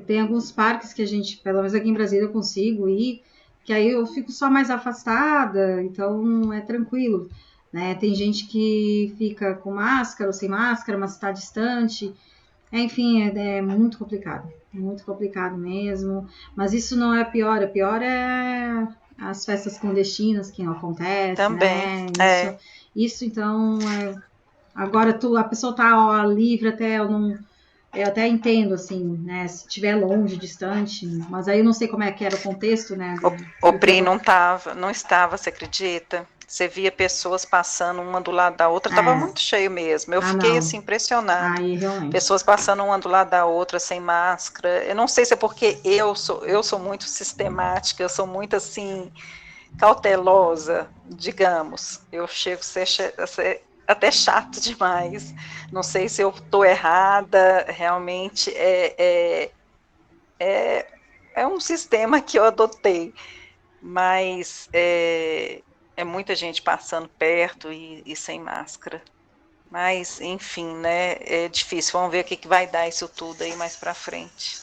Tem alguns parques que a gente, pelo menos aqui em Brasília, eu consigo ir, que aí eu fico só mais afastada, então é tranquilo, né? Tem gente que fica com máscara ou sem máscara, mas está distante. Enfim, é muito complicado mesmo. Mas isso não é pior, o pior é as festas clandestinas que acontecem, também, né? Isso então, agora a pessoa tá livre até eu até entendo, assim, né, se estiver longe, distante, mas aí eu não sei como é que era o contexto, né. O Pri não estava, você acredita? Você via pessoas passando uma do lado da outra, estava muito cheio mesmo. Eu fiquei, assim, impressionada. Realmente. Pessoas passando uma do lado da outra, sem máscara. Eu não sei se é porque eu sou muito sistemática, eu sou muito, assim, cautelosa, digamos. Eu chego a ser até chato demais. Não sei se eu estou errada, realmente é um sistema que eu adotei, mas é muita gente passando perto e sem máscara. Mas, enfim, né, é difícil. Vamos ver o que vai dar isso tudo aí mais para frente.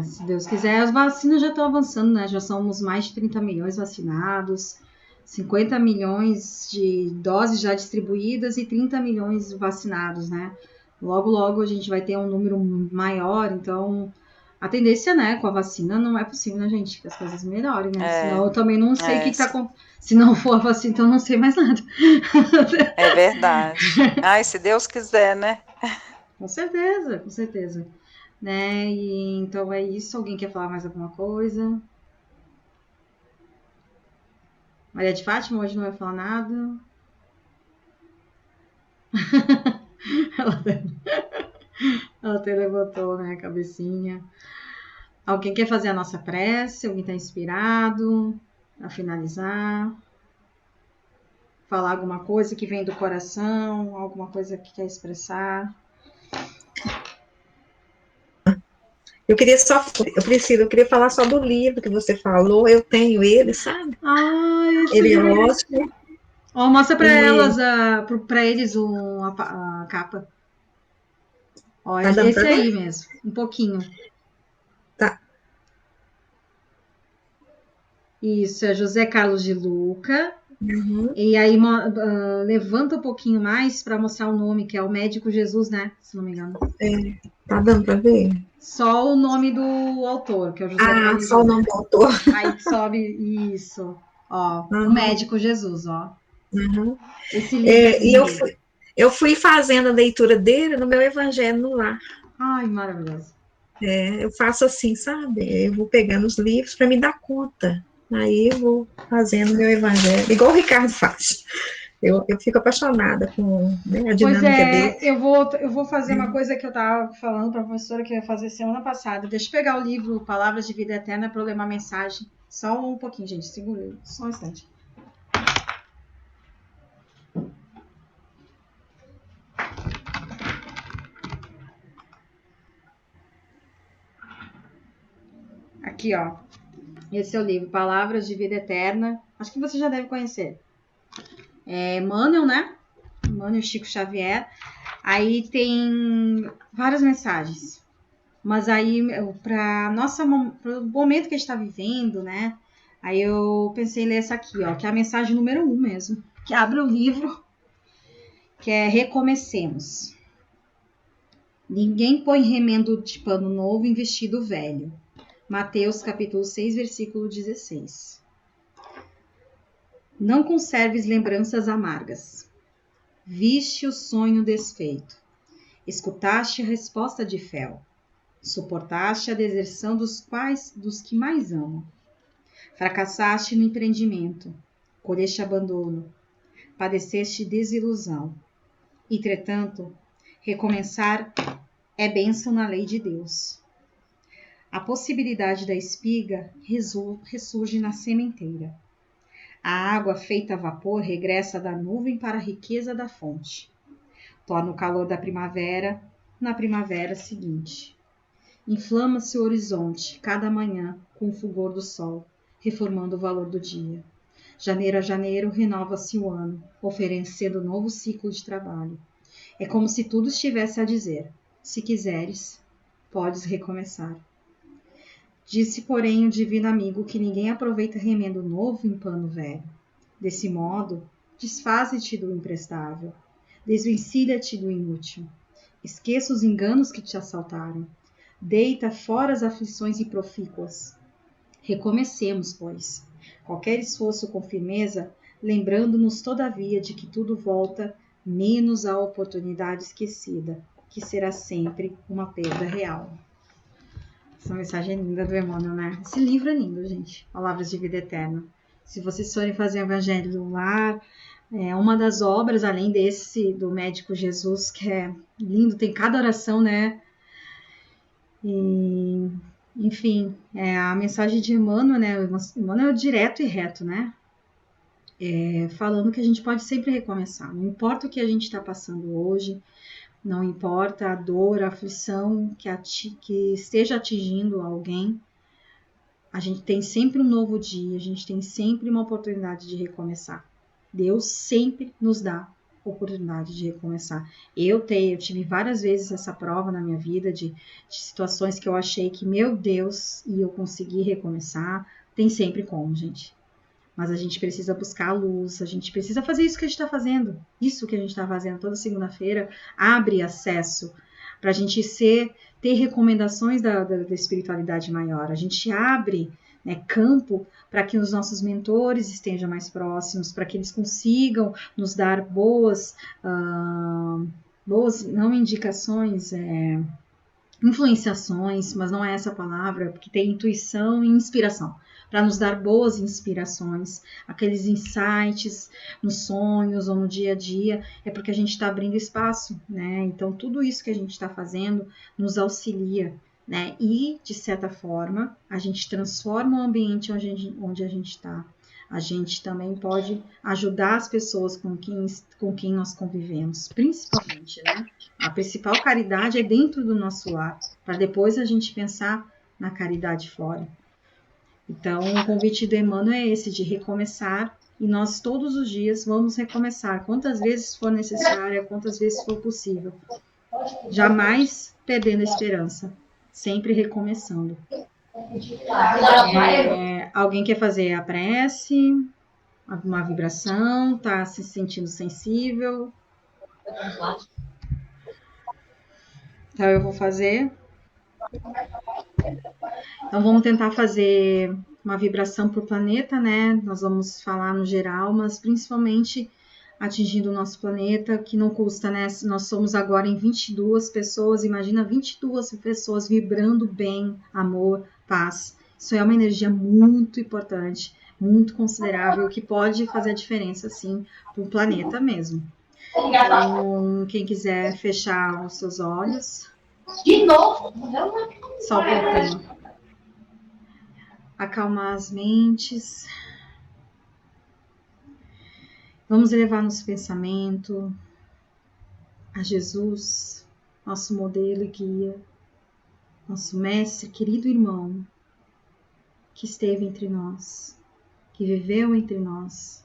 Se Deus quiser, as vacinas já estão avançando, né? Já somos mais de 30 milhões vacinados, 50 milhões de doses já distribuídas e 30 milhões vacinados, né? Logo, logo a gente vai ter um número maior, então a tendência, né, com a vacina não é possível, né, gente, que as coisas melhorem, né? Senão eu também não sei o que tá com... Se não for a vacina, então eu não sei mais nada. É verdade. Ai, se Deus quiser, né? Com certeza, com certeza. Né? E então é isso. Alguém quer falar mais alguma coisa? Maria de Fátima hoje não vai falar nada. Ela até levantou, né, a cabecinha. Alguém quer fazer a nossa prece? Alguém está inspirado a finalizar? Falar alguma coisa que vem do coração? Alguma coisa que quer expressar? Eu queria falar só do livro que você falou. Eu tenho ele, sabe? Ele é ótimo. Mostra para elas, para eles a capa. Esse aí mesmo, um pouquinho. Tá. Isso, é José Carlos de Luca, E aí levanta um pouquinho mais para mostrar o nome, que é o Médico Jesus, né? Se não me engano. Tá dando para ver? Só o nome do autor, que é o José Carlos. Só o nome do autor. Aí sobe isso. Ó, o Médico Jesus, ó. Esse livro eu fui fazendo a leitura dele no meu Evangelho no Lar. Ai, maravilhoso. Eu faço assim, sabe? Eu vou pegando os livros para me dar conta. Aí eu vou fazendo meu Evangelho, igual o Ricardo faz. Eu fico apaixonada com a dinâmica dele. Eu vou fazer uma coisa que eu estava falando para a professora que eu ia fazer semana passada. Deixa eu pegar o livro Palavras de Vida Eterna para eu ler uma mensagem. Só um pouquinho, gente. Segura, só um instante. Aqui, ó. Esse é o livro Palavras de Vida Eterna. Acho que você já deve conhecer. É Emmanuel, né? Emmanuel Chico Xavier. Aí tem várias mensagens. Mas aí, para o momento que a gente está vivendo, né? Aí eu pensei em ler essa aqui, ó, que é a mensagem número 1 mesmo. Que abre o livro, que é Recomecemos. Ninguém põe remendo de pano novo em vestido velho. Mateus capítulo 6, versículo 16. Não conserves lembranças amargas. Viste o sonho desfeito. Escutaste a resposta de fel. Suportaste a deserção dos que mais amam. Fracassaste no empreendimento. Colheste abandono. Padeceste desilusão. Entretanto, recomeçar é bênção na lei de Deus. A possibilidade da espiga ressurge na sementeira. A água feita a vapor regressa da nuvem para a riqueza da fonte. Torna o calor da primavera na primavera seguinte. Inflama-se o horizonte cada manhã com o fulgor do sol, reformando o valor do dia. Janeiro a janeiro renova-se o ano, oferecendo um novo ciclo de trabalho. É como se tudo estivesse a dizer: se quiseres, podes recomeçar. Disse, porém, o divino amigo que ninguém aproveita remendo novo em pano velho. Desse modo, desfaze-te do imprestável, desvencilha-te do inútil. Esqueça os enganos que te assaltaram. Deita fora as aflições improfícuas. Recomecemos, pois, qualquer esforço com firmeza, lembrando-nos, todavia, de que tudo volta, menos a oportunidade esquecida, que será sempre uma perda real. Essa mensagem é linda do Emmanuel, né? Esse livro é lindo, gente. Palavras de Vida Eterna. Se vocês forem fazer o Evangelho do Lar, é uma das obras, além desse do Médico Jesus, que é lindo, tem cada oração, né? E, enfim, a mensagem de Emmanuel, né? Emmanuel é direto e reto, né? Falando que a gente pode sempre recomeçar. Não importa o que a gente está passando hoje, não importa a dor, a aflição que esteja atingindo alguém, a gente tem sempre um novo dia, a gente tem sempre uma oportunidade de recomeçar. Deus sempre nos dá oportunidade de recomeçar. Eu tive várias vezes essa prova na minha vida de situações que eu achei que, meu Deus, e eu consegui recomeçar. Tem sempre como, gente. Mas a gente precisa buscar a luz, a gente precisa fazer isso que a gente está fazendo. Isso que a gente está fazendo toda segunda-feira abre acesso para a gente ter recomendações da espiritualidade maior. A gente abre, né, campo para que os nossos mentores estejam mais próximos, para que eles consigam nos dar boas não indicações, influenciações, mas não é essa palavra, porque tem intuição e inspiração, para nos dar boas inspirações, aqueles insights nos sonhos ou no dia a dia, é porque a gente está abrindo espaço, né? Então, tudo isso que a gente está fazendo nos auxilia, né? E, de certa forma, a gente transforma o ambiente onde a gente está. A gente também pode ajudar as pessoas com quem nós convivemos, principalmente, né? A principal caridade é dentro do nosso lar, para depois a gente pensar na caridade fora. Então, o convite do Emmanuel é esse, de recomeçar, e nós todos os dias vamos recomeçar, quantas vezes for necessário, quantas vezes for possível. Jamais perdendo a esperança, sempre recomeçando. Alguém quer fazer a prece? Uma vibração? Está se sentindo sensível? Então eu vou fazer. Então vamos tentar fazer uma vibração por planeta, né? Nós vamos falar no geral, mas principalmente atingindo o nosso planeta, que não custa, né? Nós somos agora em 22 pessoas, imagina 22 pessoas vibrando bem, amor, paz. Isso é uma energia muito importante, muito considerável, que pode fazer a diferença, sim, para o planeta mesmo. Então, quem quiser fechar os seus olhos. De novo? Só um pouquinho. Acalmar as mentes. Vamos elevar nosso pensamento a Jesus, nosso modelo e guia, nosso mestre, querido irmão, que esteve entre nós, que viveu entre nós,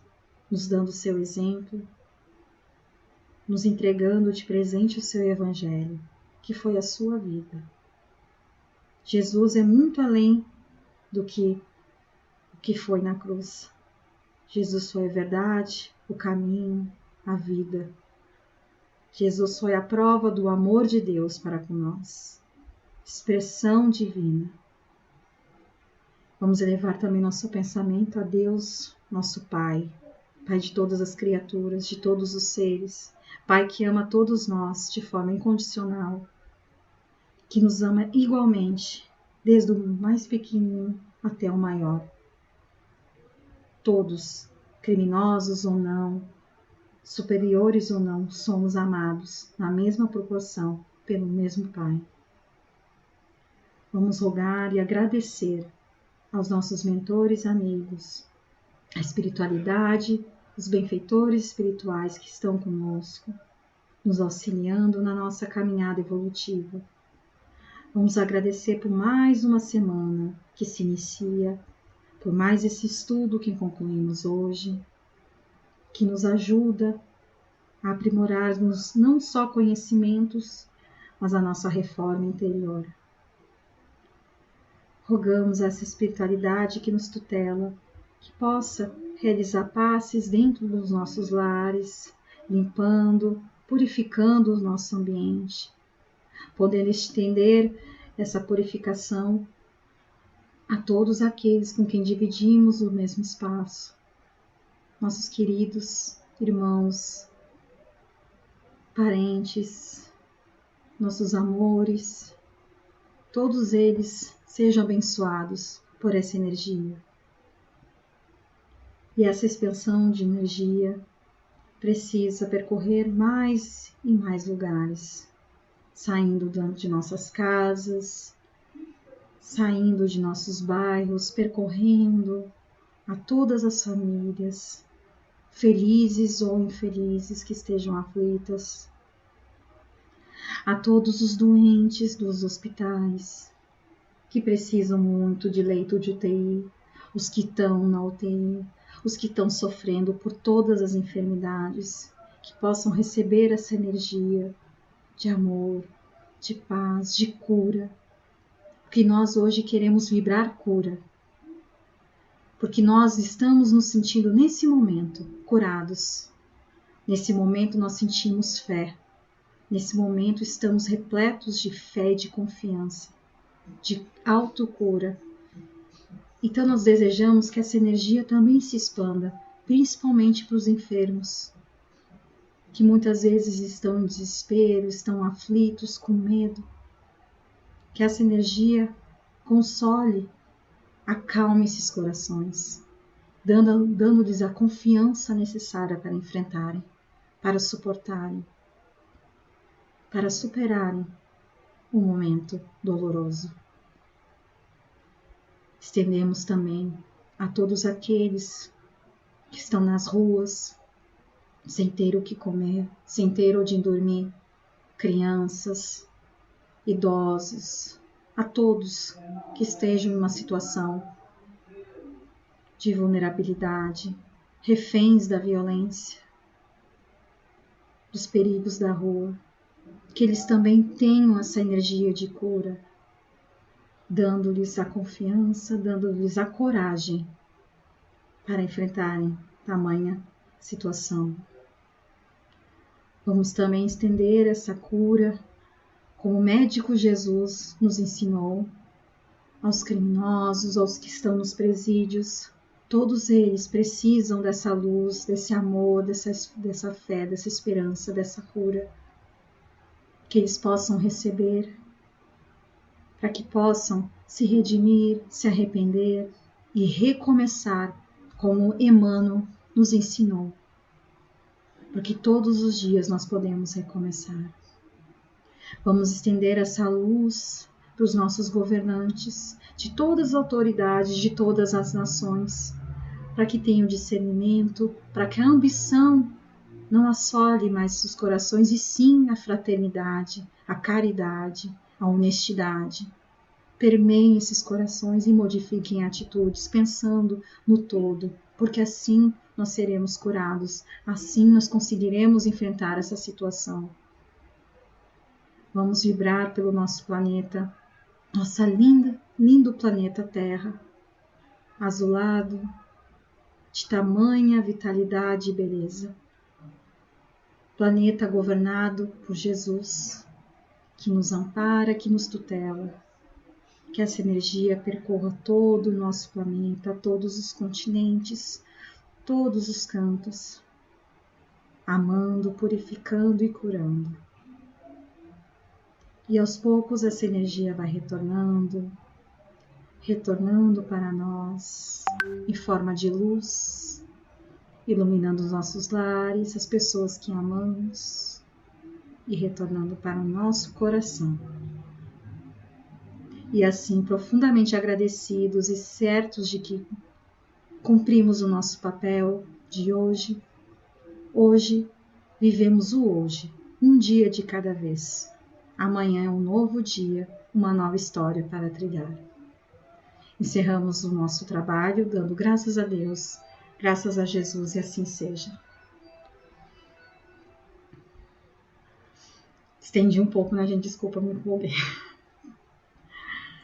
nos dando o seu exemplo, nos entregando de presente o seu evangelho, que foi a sua vida. Jesus é muito além do que foi na cruz. Jesus foi a verdade, o caminho, a vida. Jesus foi a prova do amor de Deus para com nós. Expressão divina. Vamos elevar também nosso pensamento a Deus, nosso Pai. Pai de todas as criaturas, de todos os seres. Pai que ama todos nós de forma incondicional. Que nos ama igualmente, desde o mais pequenininho até o maior. Todos, criminosos ou não, superiores ou não, somos amados na mesma proporção pelo mesmo Pai. Vamos rogar e agradecer aos nossos mentores amigos, a espiritualidade, os benfeitores espirituais que estão conosco, nos auxiliando na nossa caminhada evolutiva. Vamos agradecer por mais uma semana que se inicia, por mais esse estudo que concluímos hoje, que nos ajuda a aprimorarmos não só conhecimentos, mas a nossa reforma interior. Rogamos essa espiritualidade que nos tutela, que possa realizar passes dentro dos nossos lares, limpando, purificando o nosso ambiente, podendo estender essa purificação a todos aqueles com quem dividimos o mesmo espaço, nossos queridos irmãos, parentes, nossos amores, todos eles sejam abençoados por essa energia. E essa expansão de energia precisa percorrer mais e mais lugares, saindo de nossas casas, saindo de nossos bairros, percorrendo a todas as famílias, felizes ou infelizes que estejam aflitas, a todos os doentes dos hospitais, que precisam muito de leito de UTI, os que estão na UTI, os que estão sofrendo por todas as enfermidades, que possam receber essa energia de amor, de paz, de cura, porque nós hoje queremos vibrar cura, porque nós estamos nos sentindo nesse momento curados, nesse momento nós sentimos fé, nesse momento estamos repletos de fé e de confiança, de autocura. Então nós desejamos que essa energia também se expanda, principalmente para os enfermos, que muitas vezes estão em desespero, estão aflitos, com medo. Que essa energia console, acalme esses corações, dando-lhes a confiança necessária para enfrentarem, para suportarem, para superarem o momento doloroso. Estendemos também a todos aqueles que estão nas ruas, sem ter o que comer, sem ter onde dormir, crianças, idosos, a todos que estejam em uma situação de vulnerabilidade, reféns da violência, dos perigos da rua, que eles também tenham essa energia de cura, dando-lhes a confiança, dando-lhes a coragem para enfrentarem tamanha situação. Vamos também estender essa cura, como o médico Jesus nos ensinou, aos criminosos, aos que estão nos presídios. Todos eles precisam dessa luz, desse amor, dessa fé, dessa esperança, dessa cura, que eles possam receber, para que possam se redimir, se arrepender e recomeçar, como Emmanuel nos ensinou. Porque todos os dias nós podemos recomeçar. Vamos estender essa luz para os nossos governantes, de todas as autoridades, de todas as nações, para que tenham discernimento, para que a ambição não assole mais os corações, e sim a fraternidade, a caridade, a honestidade. Permeiem esses corações e modifiquem atitudes, pensando no todo, porque assim nós seremos curados, assim nós conseguiremos enfrentar essa situação. Vamos vibrar pelo nosso planeta, nossa lindo planeta Terra, azulado, de tamanha vitalidade e beleza. Planeta governado por Jesus, que nos ampara, que nos tutela. Que essa energia percorra todo o nosso planeta, todos os continentes, todos os cantos, amando, purificando e curando. E aos poucos essa energia vai retornando para nós, em forma de luz, iluminando os nossos lares, as pessoas que amamos, e retornando para o nosso coração. E assim, profundamente agradecidos e certos de que cumprimos o nosso papel de hoje, vivemos o hoje, um dia de cada vez. Amanhã é um novo dia, uma nova história para trilhar. Encerramos o nosso trabalho dando graças a Deus, graças a Jesus, e assim seja. Estendi um pouco, né, gente? Desculpa, me empolguei.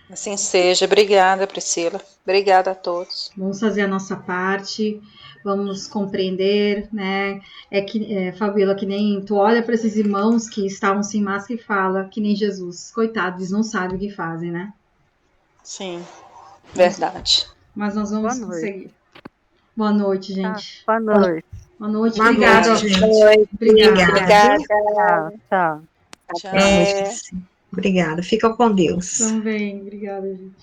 Assim seja. Obrigada, Priscila. Obrigada a todos. Vamos fazer a nossa parte, vamos compreender, né? Fabíola, que nem tu olha para esses irmãos que estavam sem máscara e fala, que nem Jesus, coitados, eles não sabem o que fazem, né? Sim, verdade. Mas nós vamos conseguir. Boa noite, gente. Boa noite. Boa noite, Boa obrigada. noite, gente. Obrigada. Tchau. Boa noite. Obrigada. Fica com Deus. Também, obrigada, gente.